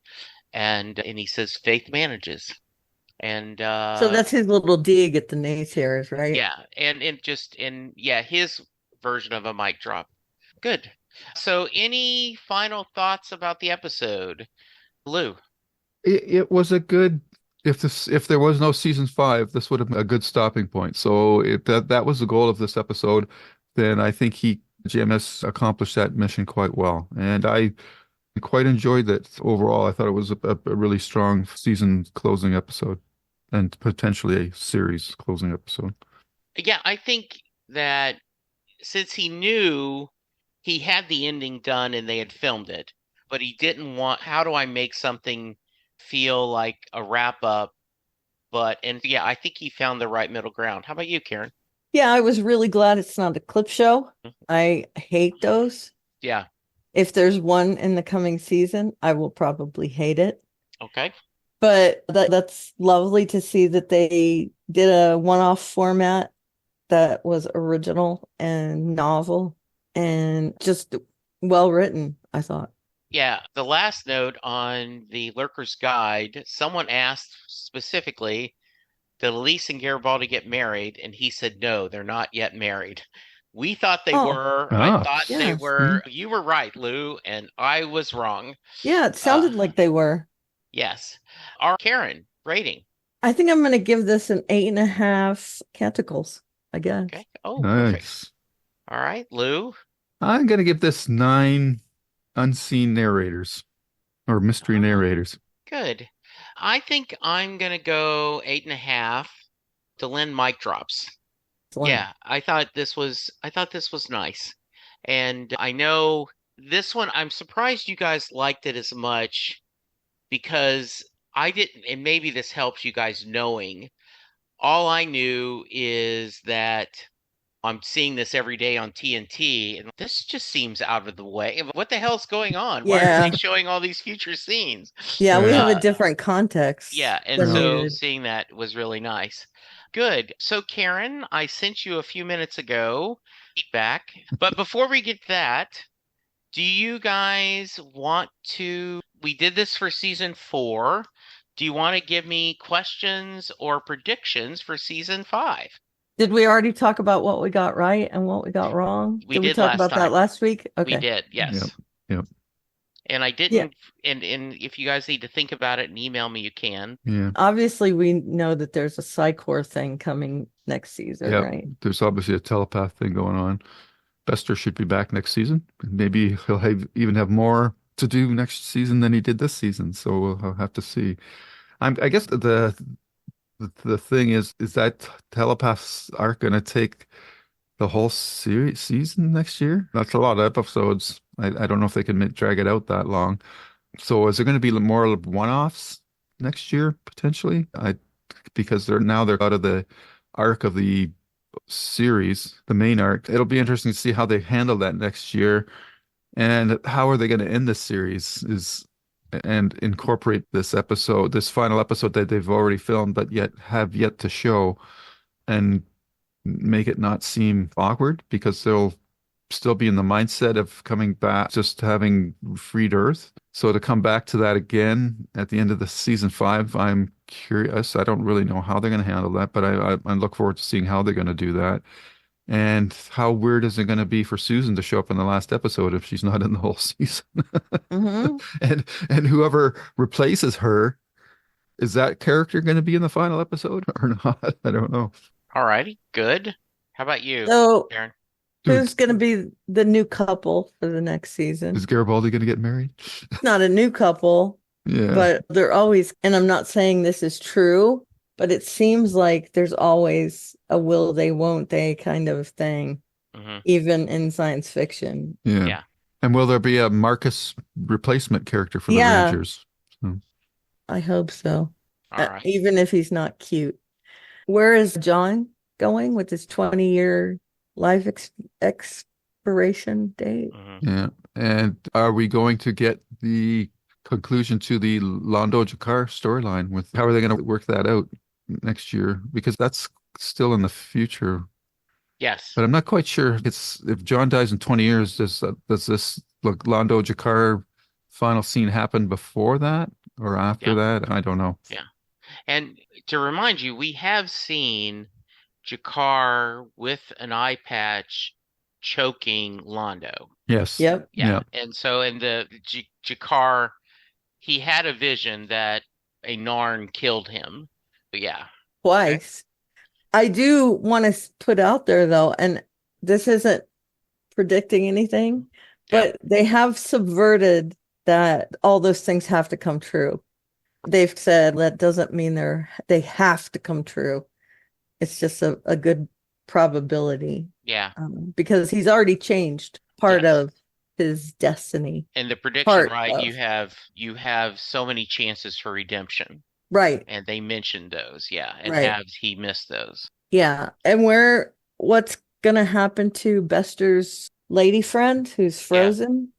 And he says, faith manages. And So that's his little dig at the naysayers, right? yeah, and just in yeah, his version of a mic drop. Good. So any final thoughts about the episode? Lou. It was a good. If there was no season 5, this would have been a good stopping point. So that was the goal of this episode. Then I think JMS accomplished that mission quite well, and I quite enjoyed that overall. I thought it was a really strong season closing episode, and potentially a series closing episode. Yeah, I think that since he knew he had the ending done and they had filmed it, but he didn't want, how do I make something feel like a wrap up? And yeah, I think he found the right middle ground. How about you, Karen? Yeah, I was really glad it's not a clip show. I hate those. Yeah. If there's one in the coming season, I will probably hate it. Okay. But that's lovely to see that they did a one-off format that was original and novel and just well written, I thought. Yeah, the last note on the Lurker's Guide, someone asked specifically, did Elise and Garibaldi get married? And he said, no, they're not yet married. We thought they were. I thought they yes. were. You were right, Lou, and I was wrong. Yeah, it sounded like they were. Yes. Our Karen rating. I think I'm going to give this an 8.5 canticles, I guess. Okay. Oh, Nice. perfect. All right, Lou. I'm going to give this 9 unseen narrators or mystery narrators. Good. I think I'm going to go 8.5 to Lynn mic drops. Excellent. Yeah, I thought this was nice. And I know this one, I'm surprised you guys liked it as much because I didn't, and maybe this helps you guys knowing. All I knew is that I'm seeing this every day on TNT, and this just seems out of the way. What the hell's going on? Why are they showing all these future scenes? Yeah, we have a different context. Yeah, and so seeing that was really nice. Good. So, Karen, I sent you a few minutes ago feedback, but before we get that, do you guys want to? We did this for season 4. Do you want to give me questions or predictions for season 5? Did we already talk about what we got right and what we got wrong? We did we did talk last about time. that last week? Okay. We did, yes. Yep. And I didn't, and if you guys need to think about it and email me, you can. Yeah. Obviously, we know that there's a Psychor thing coming next season, right? There's obviously a telepath thing going on. Bester should be back next season. Maybe he'll even have more to do next season than he did this season. So we'll have to see. I guess the thing is that telepaths aren't going to take the whole season next year. That's a lot of episodes. I don't know if they can drag it out that long. So is there going to be more one-offs next year potentially? Because they're out of the arc of the series, the main arc. It'll be interesting to see how they handle that next year, and how are they going to end this series and incorporate this final episode that they've already filmed but have yet to show, and make it not seem awkward because they'll still be in the mindset of coming back, just having freed Earth. So to come back to that again at the end of the season 5, I'm curious. I don't really know how they're going to handle that, but I look forward to seeing how they're going to do that. And how weird is it going to be for Susan to show up in the last episode if she's not in the whole season? And whoever replaces her, is that character going to be in the final episode or not? I don't know. All righty, good. How about you, So, Karen? Who's going to be the new couple for the next season? Is Garibaldi going to get married? Not a new couple, but they're always, and I'm not saying this is true, but it seems like there's always a will they, won't they kind of thing, even in science fiction. Yeah. And will there be a Marcus replacement character for the Rangers? I hope so. All right. Even if he's not cute. Where is John going with his 20-year life expiration date? Yeah. And are we going to get the conclusion to the Lando Jakar storyline? With how are they going to work that out next year? Because that's still in the future. Yes. But I'm not quite sure if John dies in 20 years, does this Lando Jakar final scene happen before that or after that? I don't know. Yeah. And to remind you, we have seen Jakar with an eye patch choking Londo. Yes. Yep. Yeah. And so in the Jakar, he had a vision that a Narn killed him. But yeah. Twice. I do want to put out there, though, and this isn't predicting anything, but they have subverted that all those things have to come true. They've said that doesn't mean they have to come true. It's just a good probability Yeah. because he's already changed part Yes. of his destiny. And the prediction, Part right? of. You have so many chances for redemption. Right. And they mentioned those, yeah. And Right. has he missed those? Yeah. And what's gonna happen to Bester's lady friend who's frozen?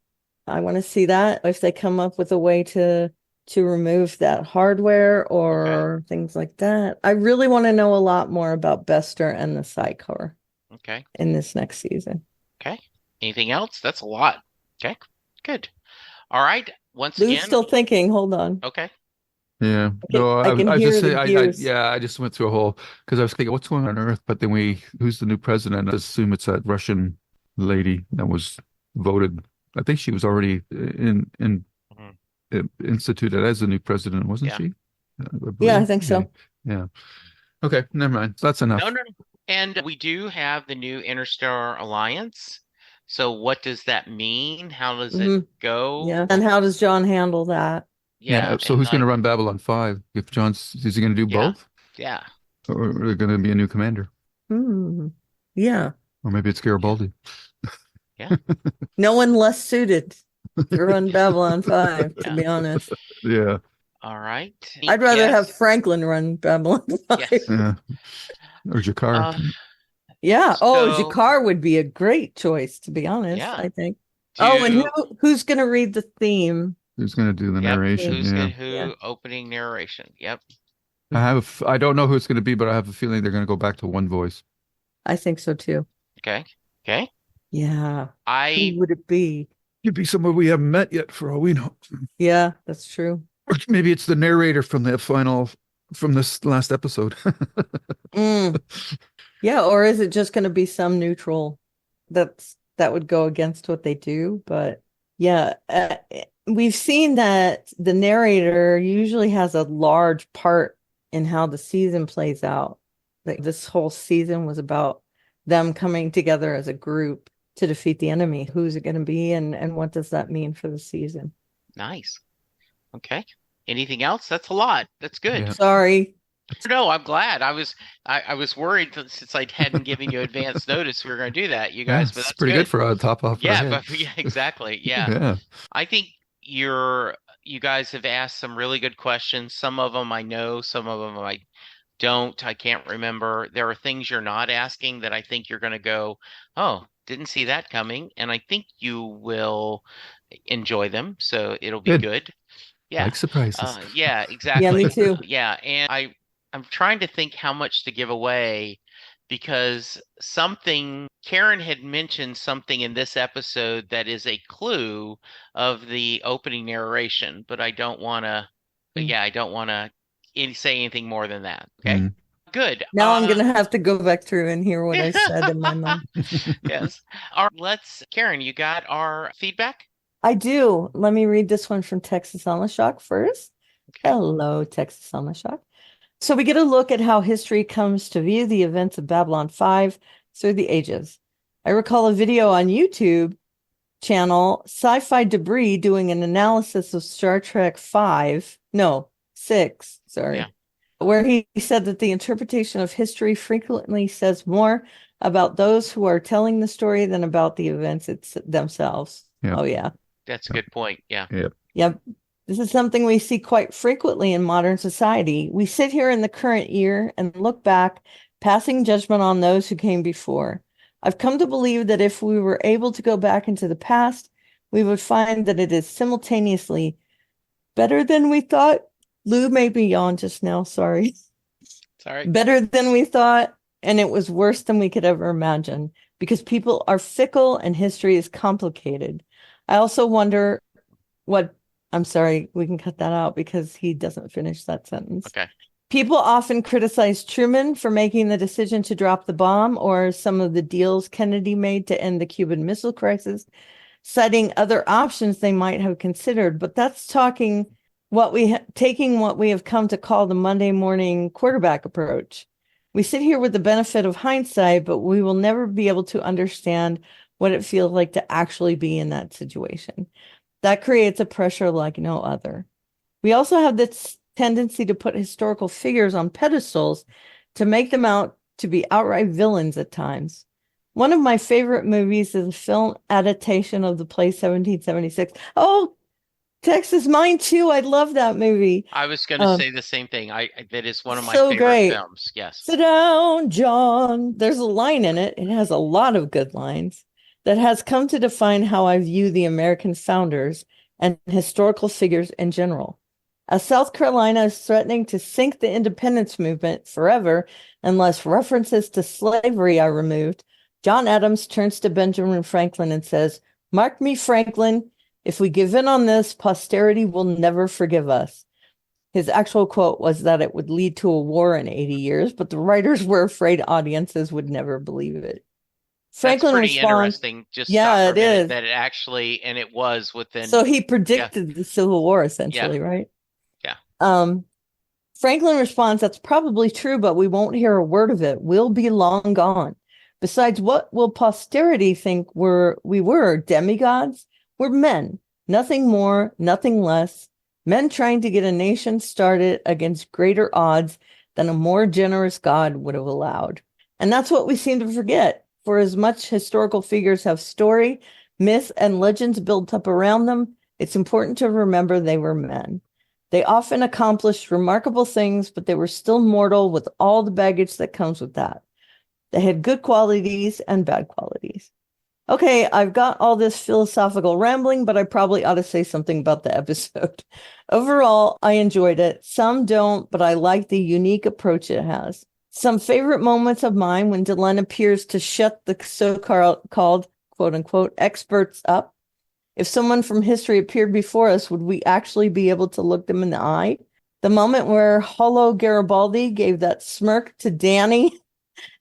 I want to see that if they come up with a way to remove that hardware or things like that. I really want to know a lot more about Bester and the sidecar Okay. in this next season. Okay. Anything else? That's a lot. Okay. Good. All right. Once Lou's again. still thinking. Hold on. Okay. Yeah. I can I hear just the say gears. I just went through a whole because I was thinking, what's going on Earth? But then who's the new president? I assume it's that Russian lady that was voted. I think she was already instituted as the new president, wasn't she? Yeah, I think so. Yeah. Okay, never mind. That's enough. No. And we do have the new Interstellar Alliance. So what does that mean? How does it go? Yeah. And how does John handle that? Yeah. So who's going to run Babylon 5? If is he going to do both? Yeah. Or are there going to be a new commander? Yeah. Or maybe it's Garibaldi. Yeah. No one less suited to run Babylon 5, to be honest. Yeah. All right. I'd rather have Franklin run Babylon 5. Yes. Yeah. Or Jakar. Yeah. Jakar would be a great choice, to be honest, I think. And who's going to read the theme? Who's going to do the narration? Opening narration. Yep. I don't know who it's going to be, but I have a feeling they're going to go back to one voice. I think so too. Okay. Yeah. Who would it be? It'd be someone we haven't met yet, for all we know. Yeah, that's true. Or maybe it's the narrator from this last episode. Yeah, or is it just going to be some neutral that would go against what they do? But yeah, we've seen that the narrator usually has a large part in how the season plays out. Like this whole season was about them coming together as a group to defeat the enemy. Who's it going to be, and what does that mean for the season? Nice. Okay. Anything else? That's a lot. That's good. Yeah. Sorry. No, I'm glad. I was worried since I hadn't given you advance notice we were going to do that, you guys. But that's pretty good for a top off. Yeah, exactly. Yeah. I think you guys have asked some really good questions. Some of them I know, some of them I don't. I can't remember. There are things you're not asking that I think you're going to go, oh, didn't see that coming, and I think you will enjoy them. So it'll be good. Yeah. Like surprises. Yeah, exactly. Yeah, me too. Yeah, and I'm trying to think how much to give away because Karen had mentioned something in this episode that is a clue of the opening narration, but I don't want to say anything more than that. Okay. Good. Now I'm going to have to go back through and hear what I said in my mind. Yes. All right, Karen, you got our feedback? I do. Let me read this one from Texas on the Shock first. Okay. Hello, Texas on the Shock. So we get a look at how history comes to view the events of Babylon 5 through the ages. I recall a video on YouTube channel Sci-Fi Debris doing an analysis of Star Trek 6, where he said that the interpretation of history frequently says more about those who are telling the story than about the events themselves. Yeah. Oh, yeah. That's a good point. Yeah. Yep. This is something we see quite frequently in modern society. We sit here in the current year and look back, passing judgment on those who came before. I've come to believe that if we were able to go back into the past, we would find that it is simultaneously better than we thought. Lou made me yawn just now. Sorry. Better than we thought, and it was worse than we could ever imagine because people are fickle and history is complicated. I also wonder I'm sorry, we can cut that out because he doesn't finish that sentence. Okay. People often criticize Truman for making the decision to drop the bomb or some of the deals Kennedy made to end the Cuban Missile Crisis, citing other options they might have considered. But that's taking what we have come to call the Monday morning quarterback approach. We sit here with the benefit of hindsight, but we will never be able to understand what it feels like to actually be in that situation. That creates a pressure like no other. We also have this tendency to put historical figures on pedestals to make them out to be outright villains at times. One of my favorite movies is a film adaptation of the play 1776. Oh, Texas, mine too. I love that movie. I was going to say the same thing. That is one of my So favorite great. films. Yes. Sit down, John. There's a line in it. It has a lot of good lines that has come to define how I view the American founders and historical figures in general. As South Carolina is threatening to sink the independence movement forever unless references to slavery are removed, John Adams turns to Benjamin Franklin and says, "Mark me, Franklin, if we give in on this, posterity will never forgive us." His actual quote was that it would lead to a war in 80 years, but the writers were afraid audiences would never believe it. Franklin That's pretty responds, interesting. Just yeah, stop for a it minute. is. That it actually, and it was within. So he predicted the Civil War, essentially, right? Yeah. Franklin responds, "That's probably true, but we won't hear a word of it. We'll be long gone. Besides, what will posterity think we were? Demigods? We're men. Nothing more, nothing less. Men trying to get a nation started against greater odds than a more generous God would have allowed." And that's what we seem to forget. For as much historical figures have story, myth, and legends built up around them, it's important to remember they were men. They often accomplished remarkable things, but they were still mortal with all the baggage that comes with that. They had good qualities and bad qualities. Okay, I've got all this philosophical rambling, but I probably ought to say something about the episode. Overall, I enjoyed it. Some don't, but I like the unique approach it has. Some favorite moments of mine when Delenn appears to shut the so-called, quote-unquote, experts up. If someone from history appeared before us, would we actually be able to look them in the eye? The moment where Holo Garibaldi gave that smirk to Danny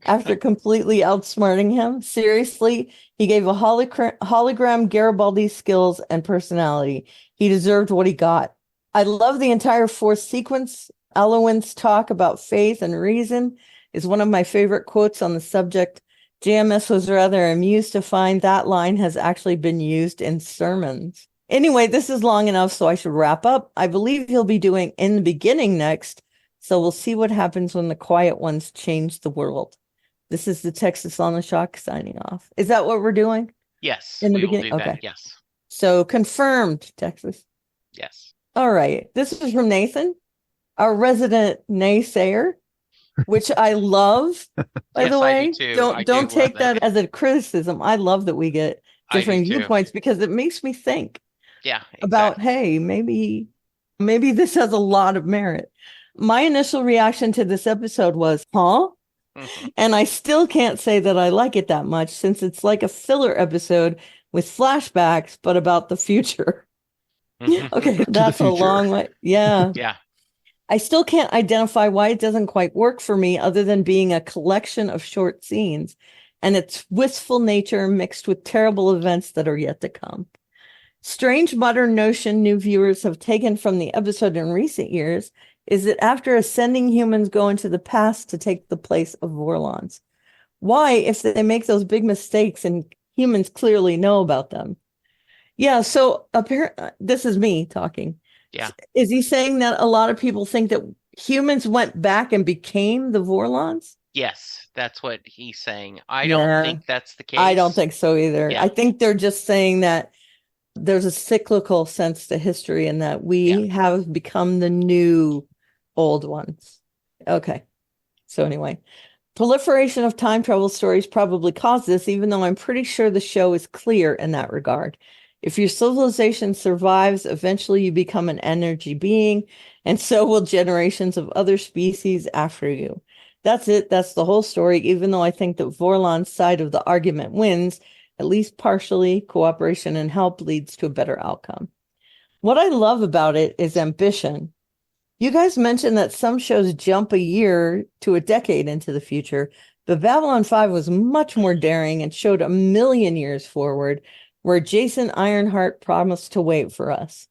after completely outsmarting him. Seriously, he gave a hologram Garibaldi's skills and personality. He deserved what he got. I love the entire fourth sequence. Alowin's talk about faith and reason is one of my favorite quotes on the subject. JMS was rather amused to find that line has actually been used in sermons. Anyway, this is long enough, so I should wrap up. I believe he'll be doing In the Beginning next, so we'll see what happens when the quiet ones change the world. This is the Texas on the Shock signing off. Is that what we're doing? Yes. In the we beginning? will do that. Okay. Yes. So confirmed, Texas. Yes. All right. This is from Nathan, our resident naysayer, which I love, by Yes, the I way. do too. I Don't do take love that that. as a criticism. I love that we get I do different too. viewpoints because it makes me think Yeah. about, Exactly. hey, maybe this has a lot of merit. My initial reaction to this episode was, huh? Mhm. And I still can't say that I like it that much since it's like a filler episode with flashbacks, but about the future. Okay, that's a future. long way. Yeah. Yeah. I still can't identify why it doesn't quite work for me other than being a collection of short scenes and its wistful nature mixed with terrible events that are yet to come. Strange modern notion new viewers have taken from the episode in recent years is that after ascending humans go into the past to take the place of Vorlons. Why, if they make those big mistakes and humans clearly know about them? Yeah, so this is me talking. Yeah. Is he saying that a lot of people think that humans went back and became the Vorlons? Yes, that's what he's saying. I don't think that's the case. I don't think so either. Yeah. I think they're just saying that there's a cyclical sense to history and that we have become the new old ones. Okay. So anyway, proliferation of time travel stories probably caused this, even though I'm pretty sure the show is clear in that regard. If your civilization survives, eventually you become an energy being, and so will generations of other species after you. That's it. That's the whole story, even though I think that Vorlon's side of the argument wins, at least partially. Cooperation and help leads to a better outcome. What I love about it is ambition. You guys mentioned that some shows jump a year to a decade into the future, but Babylon 5 was much more daring and showed a million years forward, where Jason Ironheart promised to wait for us.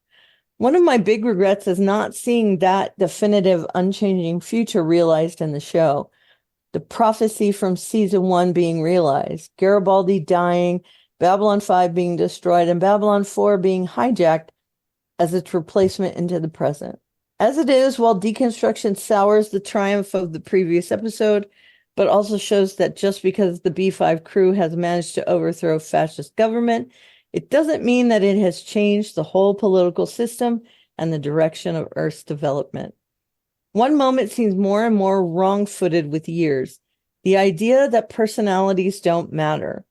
One of my big regrets is not seeing that definitive, unchanging future realized in the show. The prophecy from season 1 being realized, Garibaldi dying, Babylon 5 being destroyed, and Babylon 4 being hijacked as its replacement into the present. As it is, while Deconstruction sours the triumph of the previous episode, but also shows that just because the B5 crew has managed to overthrow fascist government, it doesn't mean that it has changed the whole political system and the direction of Earth's development. One moment seems more and more wrong-footed with years, the idea that personalities don't matter.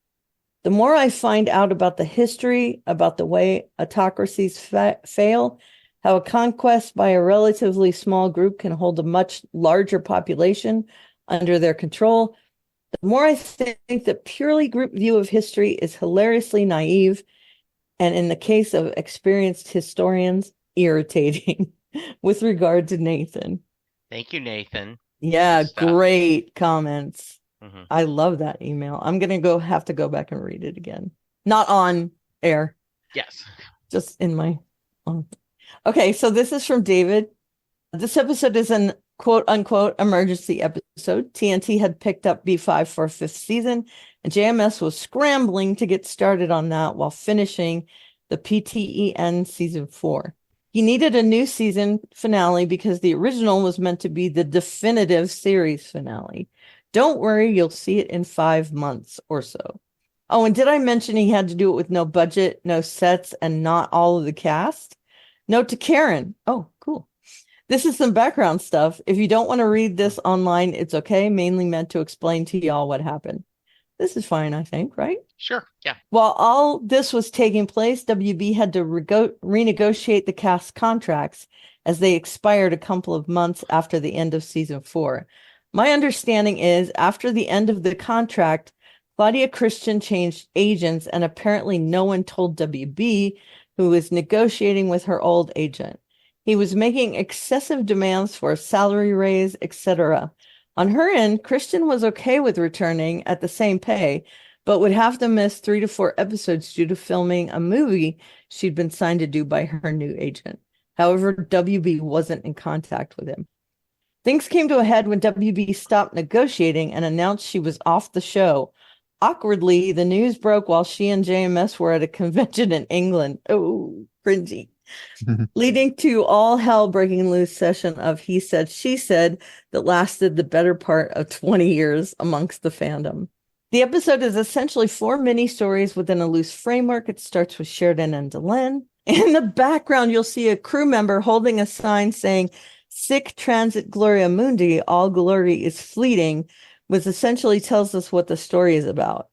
The more I find out about the history, about the way autocracies fail, how a conquest by a relatively small group can hold a much larger population under their control, the more I think that purely group view of history is hilariously naive, and in the case of experienced historians, irritating. With regard to Nathan. Thank you, Nathan. Yeah, Good stuff. great comments. Mhm. I love that email. I'm gonna have to go back and read it again. Not on air, Yes. just in my Okay, so this is from David. This episode is an quote unquote emergency episode. TNT had picked up B5 for a fifth season, and JMS was scrambling to get started on that while finishing the PTEN season 4. He needed a new season finale because the original was meant to be the definitive series finale. Don't worry, you'll see it in 5 months or so. Oh, and did I mention he had to do it with no budget, no sets, and not all of the cast? Note to Karen. Oh, cool. This is some background stuff. If you don't want to read this online, it's okay. Mainly meant to explain to y'all what happened. This is fine, I think, right? Sure. Yeah. While all this was taking place, WB had to renegotiate the cast contracts as they expired a couple of months after the end of season 4. My understanding is after the end of the contract, Claudia Christian changed agents, and apparently no one told WB, who was negotiating with her old agent. He was making excessive demands for a salary raise, etc. On her end, Christian was okay with returning at the same pay, but would have to miss 3 to 4 episodes due to filming a movie she'd been signed to do by her new agent. However, WB wasn't in contact with him. Things came to a head when WB stopped negotiating and announced she was off the show. Awkwardly, the news broke while she and JMS were at a convention in England. Oh, cringy. Leading to all hell breaking loose session of he said, she said that lasted the better part of 20 years amongst the fandom. The episode is essentially 4 mini-stories within a loose framework. It starts with Sheridan and Delenn. In the background, you'll see a crew member holding a sign saying, "Sic transit gloria mundi, all glory is fleeting," which essentially tells us what the story is about.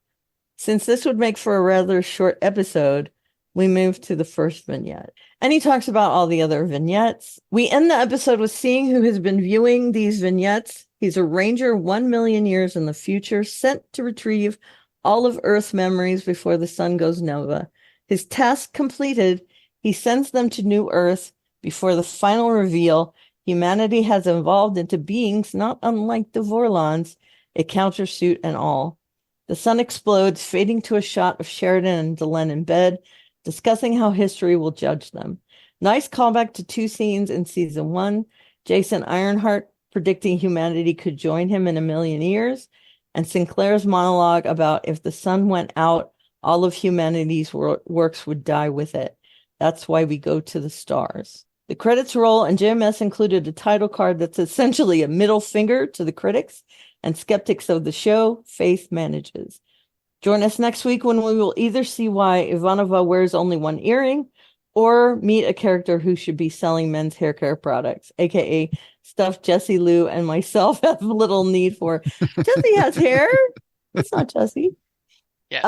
Since this would make for a rather short episode, we move to the first vignette. And he talks about all the other vignettes. We end the episode with seeing who has been viewing these vignettes. He's a ranger 1 million years in the future, sent to retrieve all of Earth's memories before the sun goes nova. His task completed, he sends them to New Earth. Before the final reveal, humanity has evolved into beings not unlike the Vorlons, a countersuit and all. The sun explodes, fading to a shot of Sheridan and Delenn in bed, discussing how history will judge them. Nice callback to 2 scenes in season 1. Jason Ironheart predicting humanity could join him in 1 million years, and Sinclair's monologue about if the sun went out, all of humanity's works would die with it. That's why we go to the stars. The credits roll, and JMS included a title card that's essentially a middle finger to the critics and skeptics of the show. Faith manages. Join us next week when we will either see why Ivanova wears only 1 earring or meet a character who should be selling men's hair care products, aka stuff Jesse Lou and myself have little need for. Jesse has hair. It's not Jesse. Yes.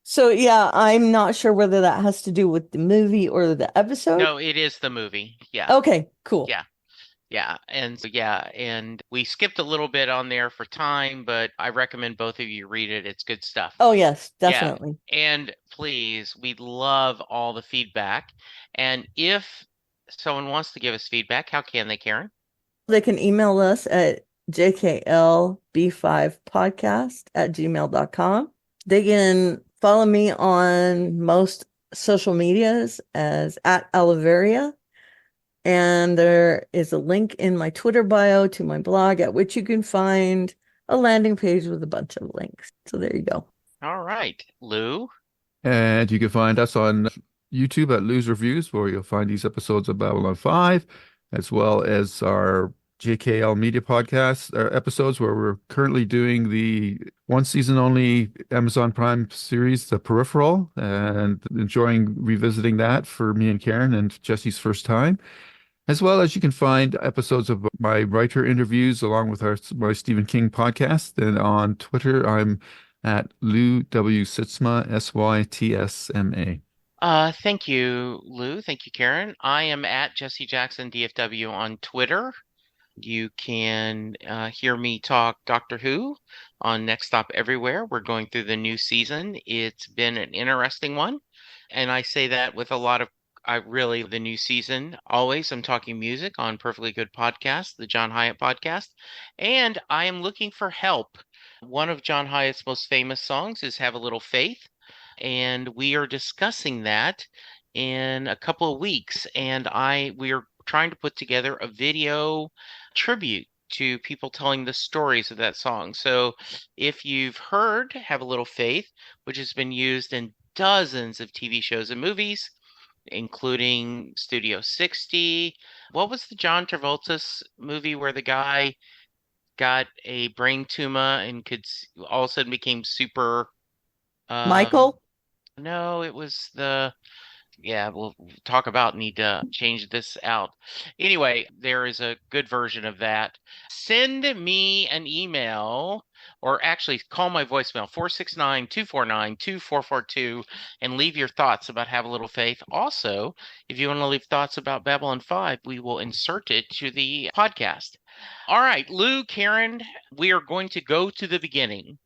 So yeah, I'm not sure whether that has to do with the movie or the episode. No, it is the movie. Yeah. Okay, cool. Yeah. Yeah. And so, yeah. And we skipped a little bit on there for time, but I recommend both of you read it. It's good stuff. Oh, yes, definitely. Yeah. And please, we'd love all the feedback. And if someone wants to give us feedback, how can they, Karen? They can email us at jklb5podcast@gmail.com. They can follow me on most social medias as @Oliveria. And there is a link in my Twitter bio to my blog at which you can find a landing page with a bunch of links. So there you go. All right. Lou? And you can find us on YouTube at Lou's Reviews, where you'll find these episodes of Babylon 5, as well as our JKL Media Podcast episodes where we're currently doing the one season only Amazon Prime series, The Peripheral, and enjoying revisiting that for me and Karen and Jesse's first time. As well as you can find episodes of my writer interviews along with my Stephen King podcast. And on Twitter, I'm at Lou W. Sitzma, Sytsma. Thank you, Lou. Thank you, Karen. I am at Jesse Jackson DFW on Twitter. You can hear me talk Doctor Who on Next Stop Everywhere. We're going through the new season. It's been an interesting one. And I say that with a lot of the new season. Always, I'm talking music on Perfectly Good Podcast, the John Hyatt podcast. And I am looking for help. One of John Hyatt's most famous songs is Have a Little Faith. And we are discussing that in a couple of weeks. And we are trying to put together a video tribute to people telling the stories of that song. So if you've heard Have a Little Faith, which has been used in dozens of TV shows and movies, including Studio 60. What was the John Travolta's movie where the guy got a brain tumor and could all of a sudden became super Michael? No, it was we'll talk about need to change this out. Anyway, there is a good version of that. Send me an email or actually call my voicemail 469-249-2442 and leave your thoughts about Have a Little Faith. Also, if you want to leave thoughts about Babylon 5, we will insert it to the podcast. All right, Lou, Karen, we are going to go to the beginning.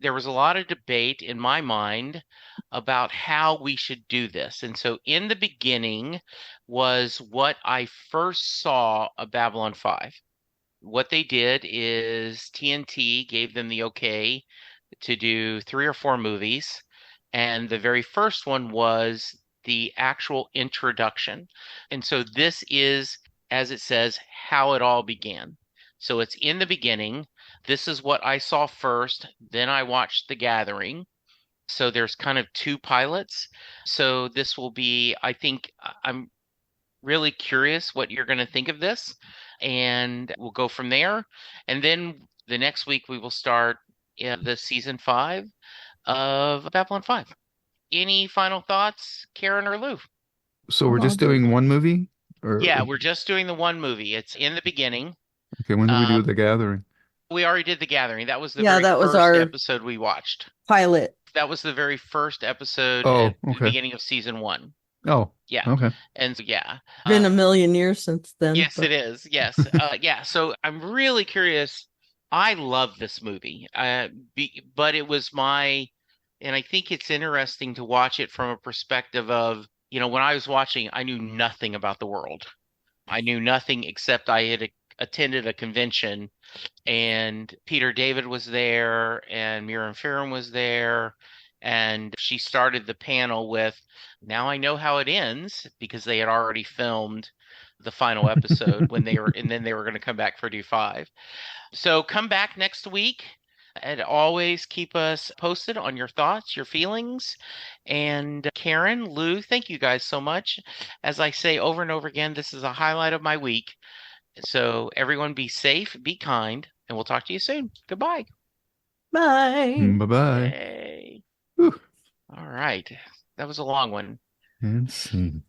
There was a lot of debate in my mind about how we should do this. And so in the beginning was what I first saw of Babylon 5. What they did is TNT gave them the okay to do 3 or 4 movies. And the very first one was the actual introduction. And so this is, as it says, how it all began. So it's in the beginning. This is what I saw first. Then I watched The Gathering. So there's kind of 2 pilots. So this will be, I think, I'm really curious what you're going to think of this. And we'll go from there. And then the next week we will start the season 5 of Babylon 5. Any final thoughts, Karen or Lou? So we're just doing one movie? Yeah, we're just doing the one movie. It's in the beginning. Okay, when did we do The Gathering? We already did The Gathering. That was the was first our episode we watched. Pilot. That was the very first episode at the beginning of season 1. Oh, yeah. Okay. And so, been a million years since then. Yes, it is. Yes. So I'm really curious. I love this movie. But it was and I think it's interesting to watch it from a perspective of, when I was watching, I knew nothing about the world. I knew nothing except I had attended a convention and Peter David was there and Miriam Ferrum was there. And she started the panel with, now I know how it ends, because they had already filmed the final episode and then they were going to come back for D5. So come back next week and always keep us posted on your thoughts, your feelings. And Karen, Lou, thank you guys so much. As I say over and over again, this is a highlight of my week. So everyone be safe, be kind, and we'll talk to you soon. Goodbye. Bye. Bye-bye. Yay. All right. That was a long one. And scene.